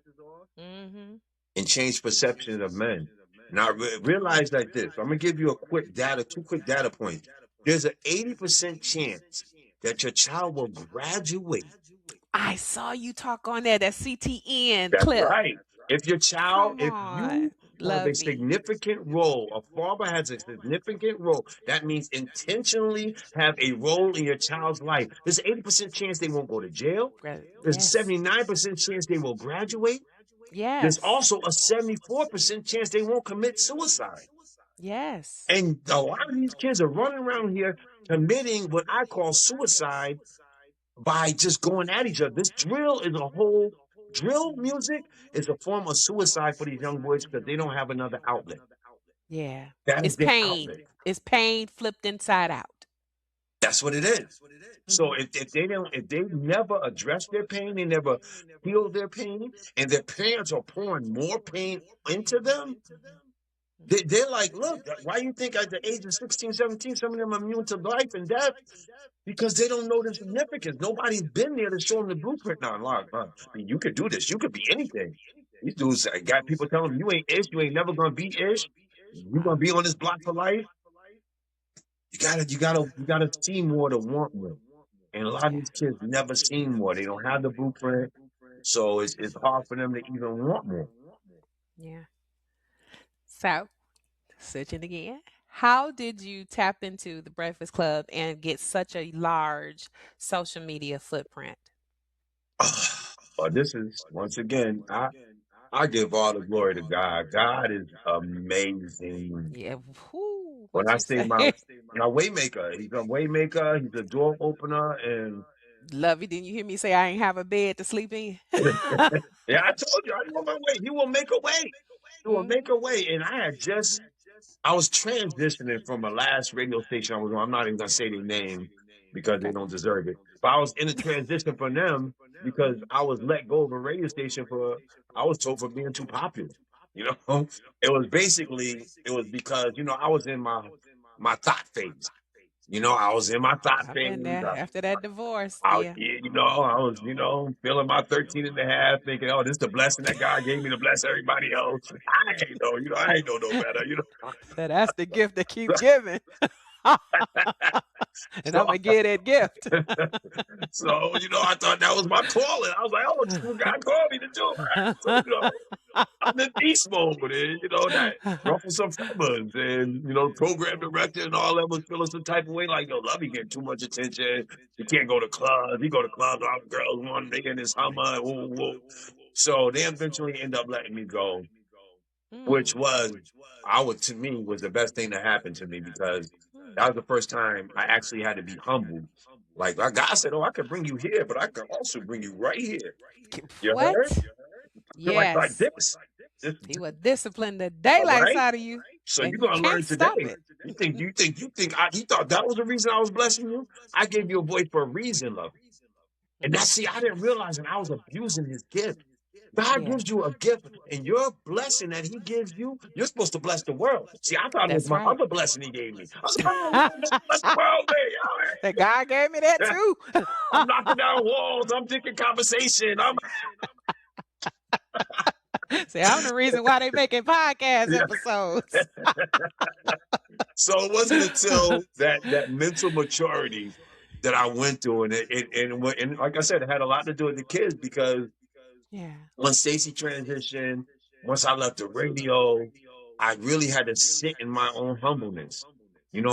Mm-hmm. and change perception of men. Now realize like this. I'm gonna give you a quick data, two quick data points. There's an 80% chance that your child will graduate. I saw you talk on that CTN That's clip. right. If your child, Come if you on, have a Lovey. significant role, a father has a significant role, that means intentionally have a role in your child's life. There's an 80% chance they won't go to jail. There's a Yes. 79% chance they will graduate. There's Yes. also a 74% chance they won't commit suicide. Yes. And a lot of these kids are running around here committing what I call suicide by just going at each other. This drill is a whole drill music is a form of suicide for these young boys because they don't have another outlet. Yeah. That is It's their pain. outlet. It's pain flipped inside out. That's what it is. So Mhm. if they don't, if they never address their pain, they never heal their pain, and their parents are pouring more pain into them, they're like, look, why you think at the age of 16, 17, some of them are immune to life and death? Because they don't know the significance. Nobody's been there to show them the blueprint. Now, I mean, you could do this. You could be anything. These dudes got people telling them, you ain't ish. You ain't never going to be ish. You're going to be on this block for life. You gotta see more to want more. And a lot of Yeah. these kids never seen more. They don't have the blueprint. So it's hard for them to even want more. Yeah. So, switching again. How did you tap into the Breakfast Club and get such a large social media footprint? But this is once again, I give all the glory to God. God is amazing. Yeah. Whoo, When what I you say say? my waymaker, he's a waymaker, he's a door opener, and Lovey, didn't you hear me say I ain't have a bed to sleep in? yeah, I told you, I know my way. He will make a way. He will make Mhm. a way. And I was transitioning from a last radio station I was on. I'm not even gonna say their name because they Okay. don't deserve it. But I was in a transition from them because I was let go of a radio station for I was told for being too popular. You know, it was because I was in my thought phase. I was in my thought I've phase. been there after that divorce. I was, Yeah. yeah, I was, feeling my 13 and a half, thinking, oh, this is the blessing that God gave me to bless everybody else. I ain't know no better. So that's the gift that keep giving. And I'm So, gonna get that gift. so, I thought that was my calling. I was like, oh, this is what God called me to do. All right. So, I'm in beast mode, and that ruffled some feathers, and the program director and all that was feeling some type of way, like, yo, Lovey getting too much attention. He can't go to clubs. He go to clubs, all the girls want nigga in his Hummer. Woo, woo. So they eventually end up letting me go, which Mm. was, to me, was the best thing that happened to me because Mm. that was the first time I actually had to be humbled. Like, God said, oh, I could bring you here, but I could also bring you right here. You heard? What? Like Yes. this. This, He will discipline the all daylights right? out of you, So and you're you gonna can't learn today. stop it. He thought that was the reason I was blessing you? I gave you a voice for a reason, love. And Mm. I didn't realize that I was abusing his gift. God Yeah, gives you a gift, and your blessing that He gives you, you're supposed to bless the world. See, I thought it was that's my right. other blessing He gave me. I was like, oh, bless the world, That God gave me that man. too. I'm knocking down walls. I'm taking conversation. See, I'm the reason why they making podcast Yeah. episodes. So it wasn't until that mental maturity that I went through, and like I said, it had a lot to do with the kids because Yeah. once Stacy transitioned, once I left the radio, I really had to sit in my own humbleness.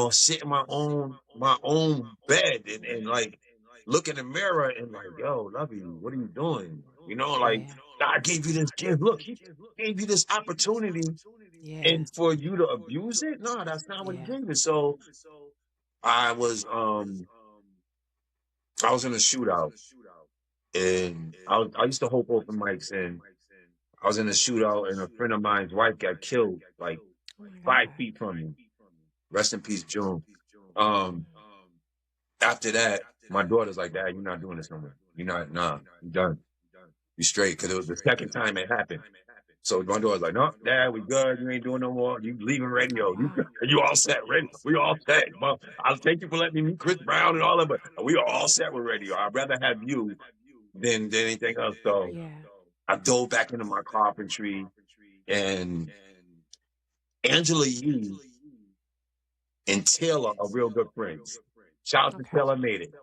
Sit in my own bed and like look in the mirror and like, yo, Lovey, what are you doing? Like Yeah. God gave you this gift. Look, He gave you this opportunity, Yeah. and for you to abuse it, no, that's not what He Yeah. gave you. So I was um I was in a shootout, and I used to hold open mics, and I was in a shootout, and a friend of mine's wife got killed like Oh my 5 feet God. from me. Rest in peace, June. Um, After that, my daughter's like, Dad, you're not doing this no more. You're not, nah, you done. You straight. Because it was the second time it happened. So my daughter's like, no, Dad, we good. You ain't doing no more. You leaving Oh radio. You wow. you all set, radio. We all set. Well, I'll thank you for letting me meet Chris Brown and all that, but we are all set with radio. I'd rather have you than anything else. So Yeah. I dove back into my carpentry, and Angela Yee and Taylor are real good friends. Shout out to Okay. Taylor Made It.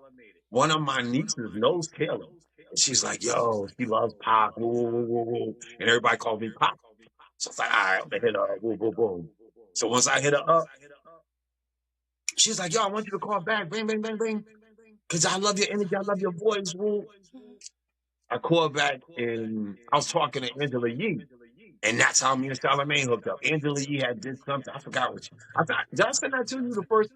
One of my nieces knows Taylor. And she's like, yo, she loves Pop. Woo, woo, woo, woo, woo. And everybody called me Pop. So it's like, all right, I'm gonna hit her up. Boom, boom, boom. So once I hit her up, she's like, yo, I want you to call back. Bang, bang, bang, bang. Because I love your energy. I love your voice. Woo. Mhm. I called back and I was talking to Angela Yee. And that's how me and Charlamagne hooked up. Angela Yee had did something. I forgot what did I send that to you the first?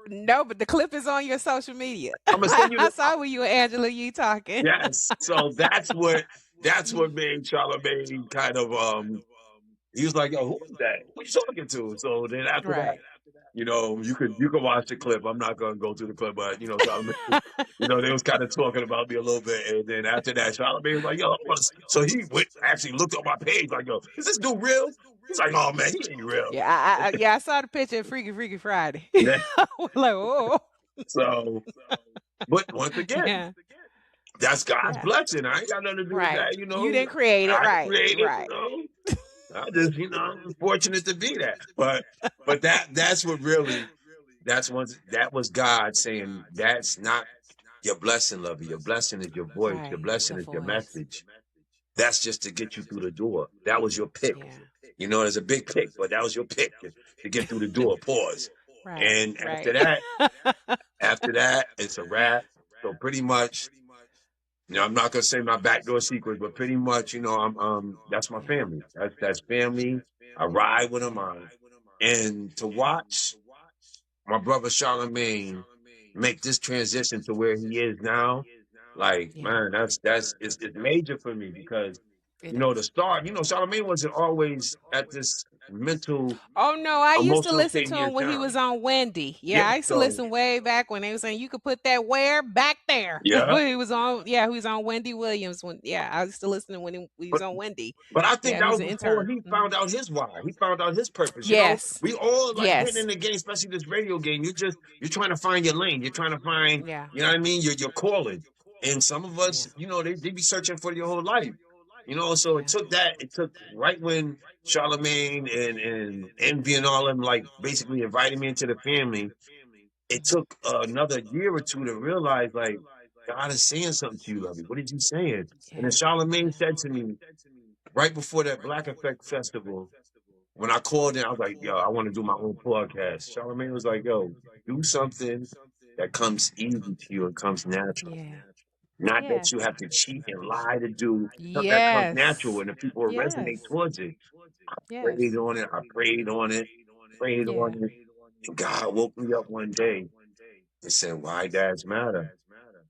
No, but the clip is on your social media. I'm gonna send you I the saw when you and Angela Yee talking. yes. So that's what made Charlamagne kind of he was like, yo, who is that? Who you talking to? So then after that, Right. you could watch the clip. I'm not gonna go through the clip, but Charlamagne, they was kind of talking about me a little bit, and then after that, Charlamagne was like, yo, so he went actually looked on my page like, yo, is this dude real? He's like, oh man, he ain't real. Yeah, I saw the picture of Freaky Freaky Friday. Yeah. I was like, oh, So, but once again, yeah, that's God's yeah, blessing. I ain't got nothing to do with right. that. You didn't create it, I didn't right? create it. Right. I just, I'm fortunate to be that. But that's what really, that was God saying, that's not your blessing, Lovey. Your blessing is your voice. Your Right. blessing The is your voice. message. That's just to get you through the door. That was your pick. Yeah. There's a big pick, but that was your pick to get through the door. Pause. Right. And Right. after that, it's a wrap. So pretty much, I'm not gonna say my backdoor secrets, but pretty much, I'm that's my Yeah. family. That's family. I ride with them. Yeah. And to watch my brother Charlamagne make this transition to where he is now, like Yeah. man, it's major for me because It the is. start, Charlamagne wasn't always at this mental, Oh no, I used to emotional listen state to he is him when he now. was on Wendy. Yeah. Yeah, I used to So listen way back when they were saying you could put that where back there. yeah, When he was on, yeah, he was on Wendy Williams. When yeah, I used to listen to when he was but on Wendy. But I think Yeah, he that was was an before intern. he Hmm. found out his why. He found out his purpose. Yes, We all like getting yes, in the game, especially this radio game. You're trying to find your lane. You're trying to find, yeah, you know what I mean? You're calling. And some of yeah, us, they be searching for your whole life. So it yeah, took that. It took right when Charlemagne and Envy and all them like basically invited me into the family. It mhm, took another year or two to realize like God is saying something to you, Lovey. What is he saying? And then yeah, Charlemagne yeah, said to me, right before that Black Effect Festival, when I called in, I was like, yo, I want to do my own podcast. Charlamagne was like, yo, do something that comes easy to you and comes natural. Yeah. Not that Yeah. you have to cheat and lie to do, stuff that comes natural Yes. and the people will Yes. resonate towards it. Yes. Prayed on it. I prayed on it, prayed Yeah. on it. And God woke me up one day and said, why dads matter?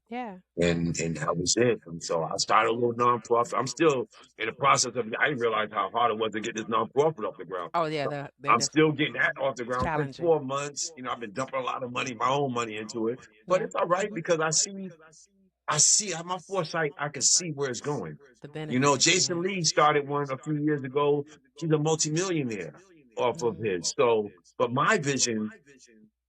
Yeah. And that was it. And so I started a little nonprofit. I'm still in the process of, I didn't realize how hard it was to get this nonprofit off the ground. Oh yeah, they're I'm still definitely getting that off the ground. It's been challenging. 4 months. You know, I've been dumping a lot of money, my own money into it. But Yeah. it's all right Mhm. because I see my foresight, I can see where it's going. The You know, benefits. Yeah. Jason Lee started one a few years ago. He's a multimillionaire off of Mhm. his. So, but my vision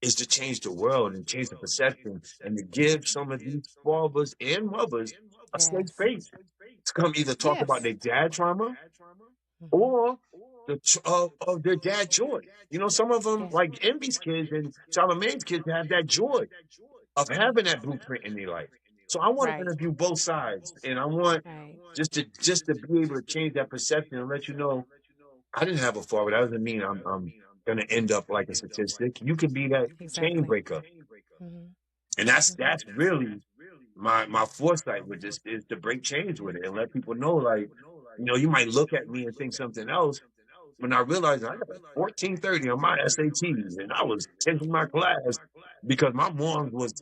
is to change the world and change the perception and to give some of these fathers and mothers a safe Yes. space to come either talk about Yes. their dad trauma Mhm. or of their dad joy. You know, some of them, Yeah. like Envy's kids and Charlamagne's kids, have that joy of Yeah. having that blueprint in their life. So I want to Right. interview both sides, and I want Right. just to be able to change that perception and let you know I didn't have a father. That doesn't mean I'm gonna end up like a statistic. You can be that chain Exactly. breaker, Mhm. and that's Mhm. really my foresight with this is to break chains with it and let people know, like, you know, you might look at me and think something else. When I realized I got a 1430 on my SATs and I was 10th in my class because my mom was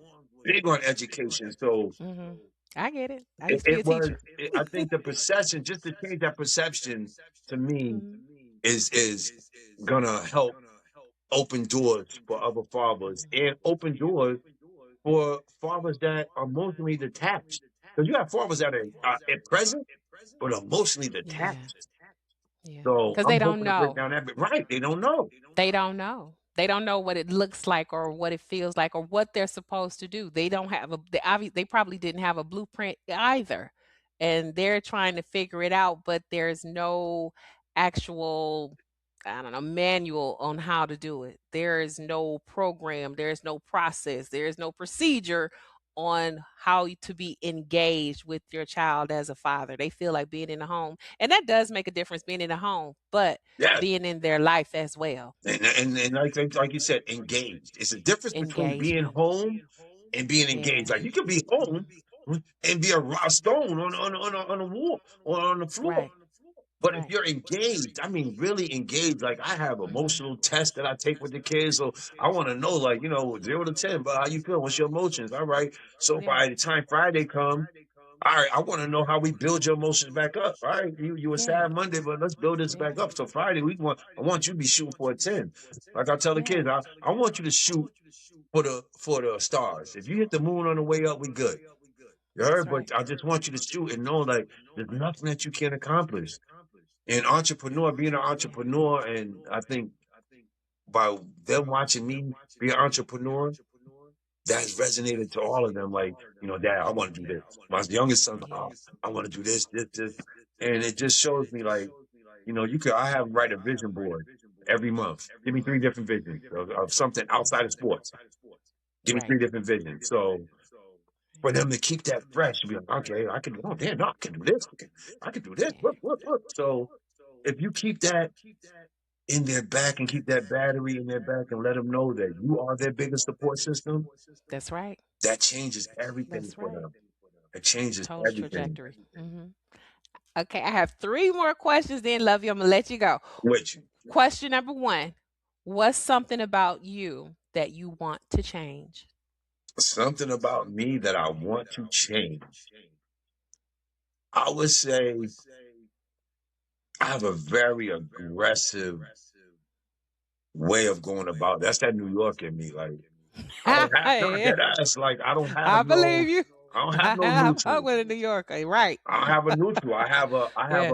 big on education. So Mhm. I get it. I it, used to be it a was, teacher. I think the perception, just to change that perception to me Mhm. is gonna help open doors for other fathers and open doors for fathers that are emotionally detached. Because you have fathers that are at present, but emotionally Yeah. detached. Yeah. So Cuz they I'm don't hoping to break know. down that bit. Right. They don't know. They don't know. They don't know what it looks like or what it feels like or what they're supposed to do. They don't have a they probably didn't have a blueprint either. And they're trying to figure it out, but there's no actual, I don't know, manual on how to do it. There is no program, there's no process, there's no procedure on how to be engaged with your child as a father. They feel like being in the home, and that does make a difference being in the home, but Yes. being in their life as well. And like you said, engaged. It's a difference between being Engagement. home and being Yeah. engaged. Like you can be home and be a stone on a wall or on the floor. Right. But if Right. you're engaged, I mean, really engaged, like I have Mhm. emotional tests that I take with the kids. So I want to know, like, you know, 0 to 10, but how you feel? What's your emotions? All right. So Yeah. by the time Friday come, all right, I want to know how we build your emotions back up. All right. You were Yeah. sad Monday, but let's build this Yeah. back up. So Friday, I want you to be shooting for a 10. Like I tell the Yeah. kids, I want you to shoot for the stars. If you hit the moon on the way up, we good. You That's heard? right. But I just want you to shoot and know, like, there's nothing that you can't accomplish. And entrepreneur, being an Yeah. entrepreneur, and I think by them watching me be an entrepreneur, that's resonated to all of them. Like, you know, Dad, I want to do this. My youngest son's like, oh, I want to do this. And it just shows me, like, you know, I have write a vision board every month. Give me 3 different visions of something outside of sports. Give me Right. 3 different visions. So for them to keep that fresh, to be like, okay, I can, oh, damn, no, I can do this. I can do this. Yeah. Look. So if you keep that in their back and keep that battery in their back and let them know that you are their biggest support system, That's right. that changes everything That's for right. them. It changes Total everything. trajectory. Okay, I have three more questions. Then, love you. I'm gonna let you go. Which Question number one: what's something about you that you want to change? something about me that I want to change. I would say I have a very aggressive way of going about. That's that New York in me. Like I don't have no Yeah, dead ass. Like I believe you. I don't have no I fuck neutral. with a New Yorker, right? I don't have a neutral. I have Yeah.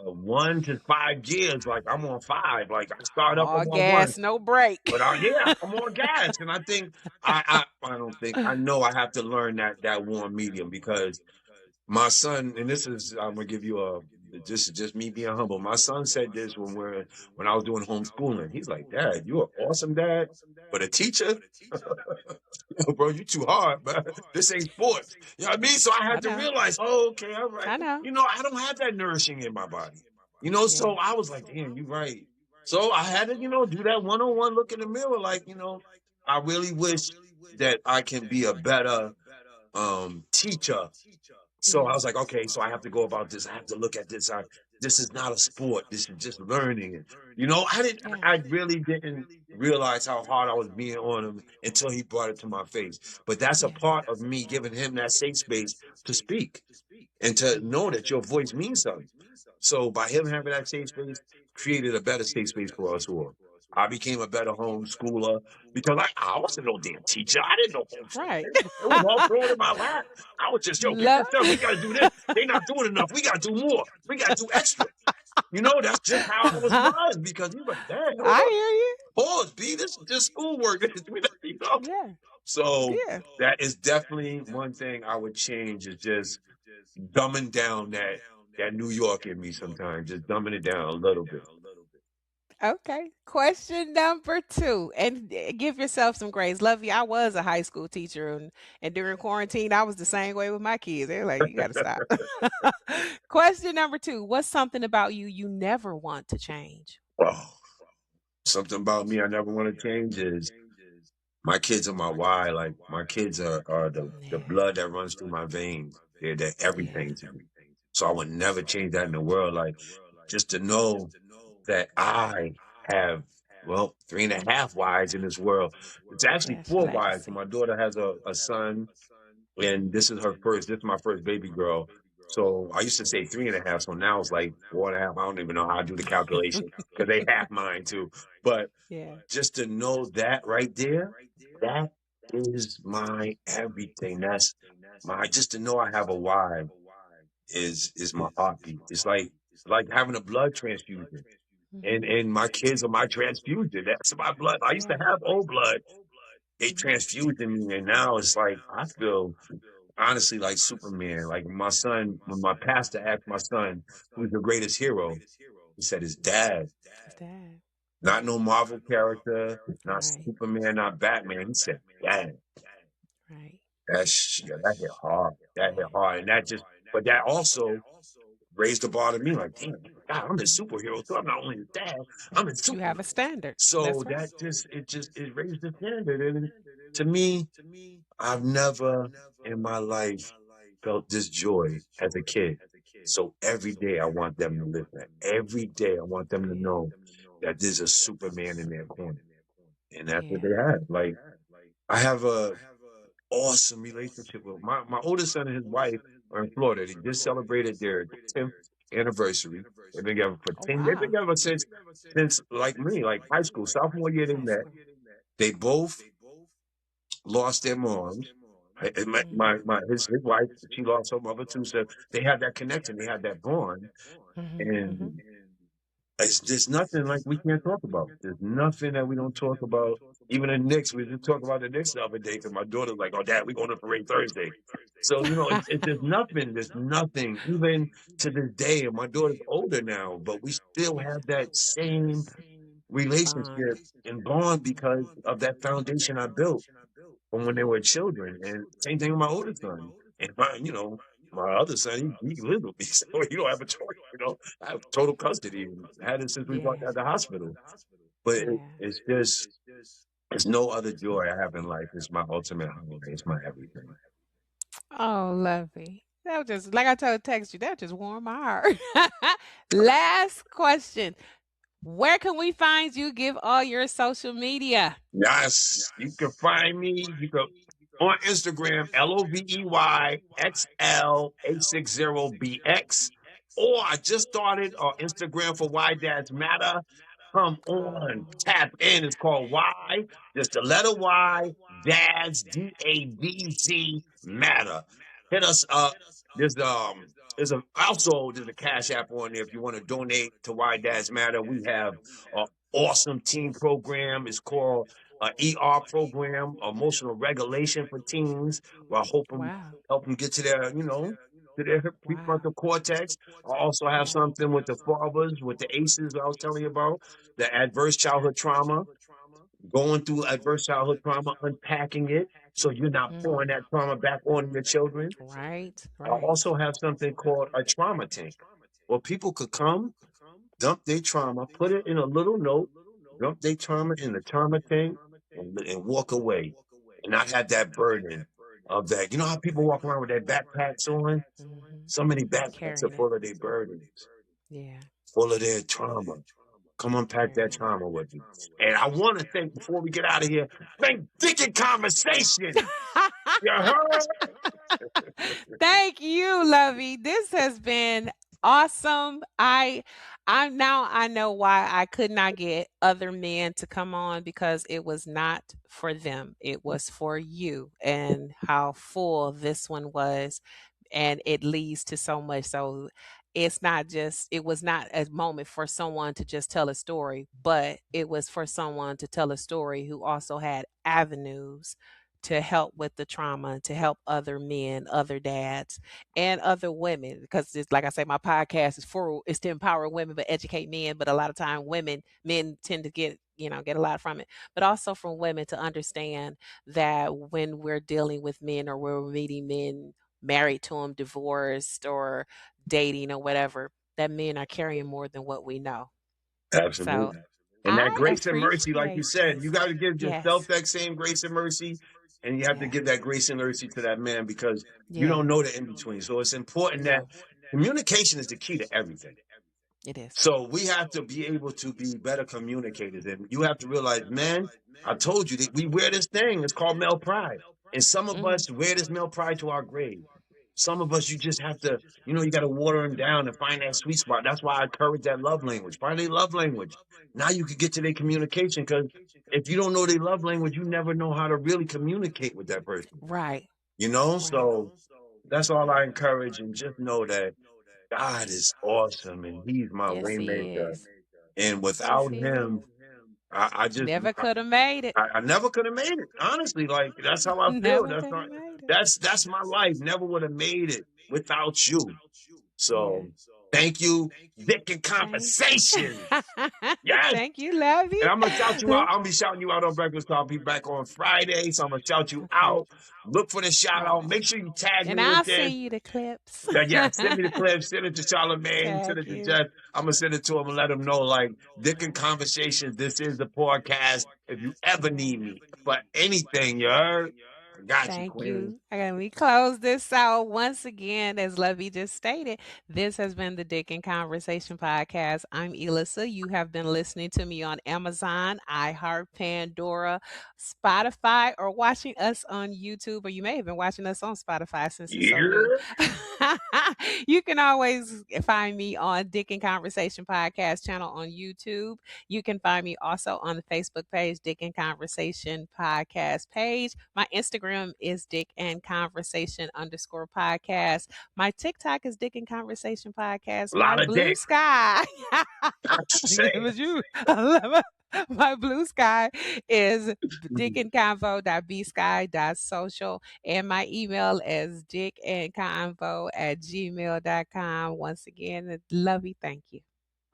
a 1 to 5 years. Like I'm on 5. Like I start up, All I'm on 1. gas, no break. But yeah, I'm on gas, and I think I don't think I know I have to learn that warm medium because my son, and this is I'm gonna give you this is just me being humble. My son said this when I was doing homeschooling. He's like, "Dad, you an awesome dad, but a teacher, bro, you too hard, man. This ain't sports." You know what I mean? So I I had to know. realize, oh, okay, all right. I know. I don't have that nourishing in my body. So Yeah. I was like, damn, you're right. So I had to, do that one-on-one look in the mirror, like, I really wish that I can be a better teacher. So I Yeah. was like, okay, so I have to go about this. I have to look at this. This is not a sport. This is just learning. And, Yeah. I really didn't realize how hard I was being on him until he brought it to my face. But that's a Yeah. part of me giving him that safe space to speak and to know that your voice means something. So by him having that safe space, created a better safe space for us all. I became a better homeschooler because I wasn't no damn teacher. I didn't know Right. homeschool. It was all thrown in my lap. I was just, yo, get Love. this done. We got to do this. They not doing enough. We got to do more. We got to do extra. That's just how I was raised because he was like, dang, hold on. I Pause, B. This is just schoolwork. hear you. Yeah. So Yeah. that is definitely one thing I would change is just dumbing down that New York in me sometimes, just dumbing it down a little bit. Okay. Question number two, and give yourself some grace. Lovey, I was a high school teacher, and during quarantine, I was the same way with my kids. They're like, you got to stop. Question number two, what's something about you you never want to change? Oh, something about me I never want to change is my kids are my why. Like my kids are the Yeah. blood that runs through my veins. They're Yeah. everything to me. So I would never change that in the world. Like just to know that I have, well, three and a half wives in this world. It's actually Yes, four wives. So legacy. my daughter has a son, and this is my first baby girl. So I used to say three and a half. So now it's like four and a half. I don't even know how to do the calculation because they half mine too. But Yeah. just to know that right there, that is my everything. That's my just to know I have a wife is my heartbeat. It's like having a blood transfusion. And Hmm. and my kids are my transfusion. That's my blood. I used to Yeah. have old blood. They Hmm. transfused in me, and now it's like I feel honestly like Superman. Like my son, when my pastor asked my son who's the greatest hero, he said his dad. His dad. Not no Marvel character, not Right. Superman, not Batman. He said dad. Right. Yeah, that hit hard. That hit hard, and but that also raised the bar to me. Like, damn, God, I'm a superhero too. I'm not only his dad, I'm a You have a Superman. standard. So That's right. that it raised the standard. And to me, I've never in my life felt this joy as a kid. So every day I want them to live that. Every day I want them to Yeah. know that there's a Superman in their corner. And that's what Yeah. they have. Like I have a awesome relationship with my oldest son and his wife are in Florida. They just celebrated their 10th anniversary. They've been together for Oh 10. They've been wow. together since like me, like high school, sophomore year they High met. school. They both lost their moms. His wife, she lost her mother too. So they had that connection, they had that bond. Hmm. Hmm. And there's nothing like we can't talk about. There's nothing that we don't talk about. Even the Knicks, we just talked about the Knicks the other day because my daughter's like, "Oh, Dad, we going to parade Thursday." So there's nothing. Even to this day, and my daughter's older now, but we still Yeah. have that same Bond. relationship and bond because of that foundation I built from when they Yeah. were children. And same thing with my older son. And my other son, he lives with me, so you don't have a choice. I have total custody. And I had it since we Yeah. walked out of the hospital. But Yeah. it's no other joy I have in life. It's my ultimate holiday. It's my everything. Oh, lovely. That was just like I told text you. That just warmed my heart. Last question. Where can we find you? Give all your social media. Yes, you can find me. You can on Instagram, LOVEYXL860BX. Or I just started Instagram for Why Dads Matter. Come on, Oh. tap in. It's called Why. Just the letter Y, Dads, DADZ Matter. Hit us up. There's a Cash App on there if you want to donate to Why Dads Matter. We have an awesome team program. It's called ER program, emotional regulation for teens. While Wow. help them get to their, to their Wow. prefrontal cortex. I also have something with the fathers, with the aces I was telling you about, the adverse childhood trauma, going through adverse childhood trauma, unpacking it so you're not pouring that trauma back on your children. Right, I right. also have something called a trauma tank where people could come, dump their trauma, put it in a little note, dump their trauma in the trauma tank, and walk away and not have that burden of that. You know how people walk around with their backpacks on? So many backpacks are Carrying it. full of their burdens, Yeah, full of their trauma. Come unpack that carrying trauma with you. And I want to thank, before we get out of here, thank Dick and Conversation. You heard? Thank you, Lovey. This has been awesome. I know why I could not get other men to come on because it was not for them. It was for you and how full this one was, and it leads to so much. So it's not just it was not a moment for someone to just tell a story, but it was for someone to tell a story who also had avenues to help with the trauma, to help other men, other dads, and other women. Because it's like I say, my podcast is to empower women but educate men. But a lot of time men tend to get a lot from it. But also from women to understand that when we're dealing with men or we're meeting men married to them, divorced or dating or whatever, that men are carrying more than what we know. So Absolutely. And that I grace and mercy, like you appreciate said, you this. got to give yourself Yes. that same grace and mercy, and you have to Yeah. give that grace and mercy to that man because you Yeah. don't know the in between. So it's important that No, communication is the key to everything. it is. So we have to be able to be better communicators. And you have to realize, man, I told you that we wear this thing. It's called male pride. And some of Mhm. us wear this male pride to our grave. Some of us, you just have to, you got to water them down and find that sweet spot. That's why I encourage that love language. Find their love language. Now you can get to their communication because if you don't know their love language, you never know how to really communicate with that person. Right. Right. So that's all I encourage. And just know that God is awesome and He's my Yes, he waymaker. is. And Yes, without he is. him, I just Never could have made it. I never could have made it. Honestly, like that's how I feel. Never That's could have not made it. that's my life. Never would have made it without you. Yeah. So thank you, Dick and Thank Conversation. Yes. Thank you, Lovey. And I'm gonna shout you out. I'll be shouting you out on Breakfast Club. I'll be back on Friday. So I'm gonna shout you Okay. out. Look for the shout out. Oh. Make sure you tag And me with I'll it. send you the clips. Yeah, send me the clip, send it to Charlamagne, send Tag it to you. Jeff. I'm gonna send it to him and let him know, like, Dick and Conversations, this is the podcast. If you ever need me for anything, you heard? I got you, Thank Queen. you. And we close this out once again, as Lovey just stated. This has been the Dick and Conversation podcast. I'm Elissa. You have been listening to me on Amazon, iHeart, Pandora, Spotify, or watching us on YouTube, or you may have been watching us on Spotify since it's so new. Yeah. You can always find me on Dick and Conversation podcast channel on YouTube. You can find me also on the Facebook page, Dick and Conversation podcast page. My Instagram is Dick and Conversation underscore podcast. My TikTok is Dick and Conversation podcast. A My lot of Blue dick. Sky. I'm Yeah, it saying. was you. I love it. My Blue Sky is dickandconvo.bsky.social, and my email is dickandconvo@gmail.com. Once again, Lovey, thank you.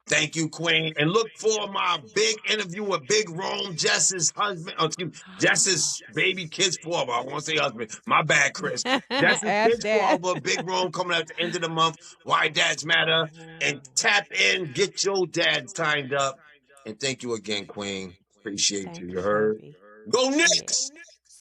Thank you, Queen. And look for my big interview with Big Rome, Jess's husband. Oh, excuse me, Jess's baby kid's father. I want to say husband. My bad, Chris. Jess's Ask kid's that. father, Big Rome, coming at the end of the month. Why dads matter. And tap in, get your dad signed up. And thank you again, Queen. Appreciate you. Thank You you, heard? Lovey. Go Yeah. Knicks!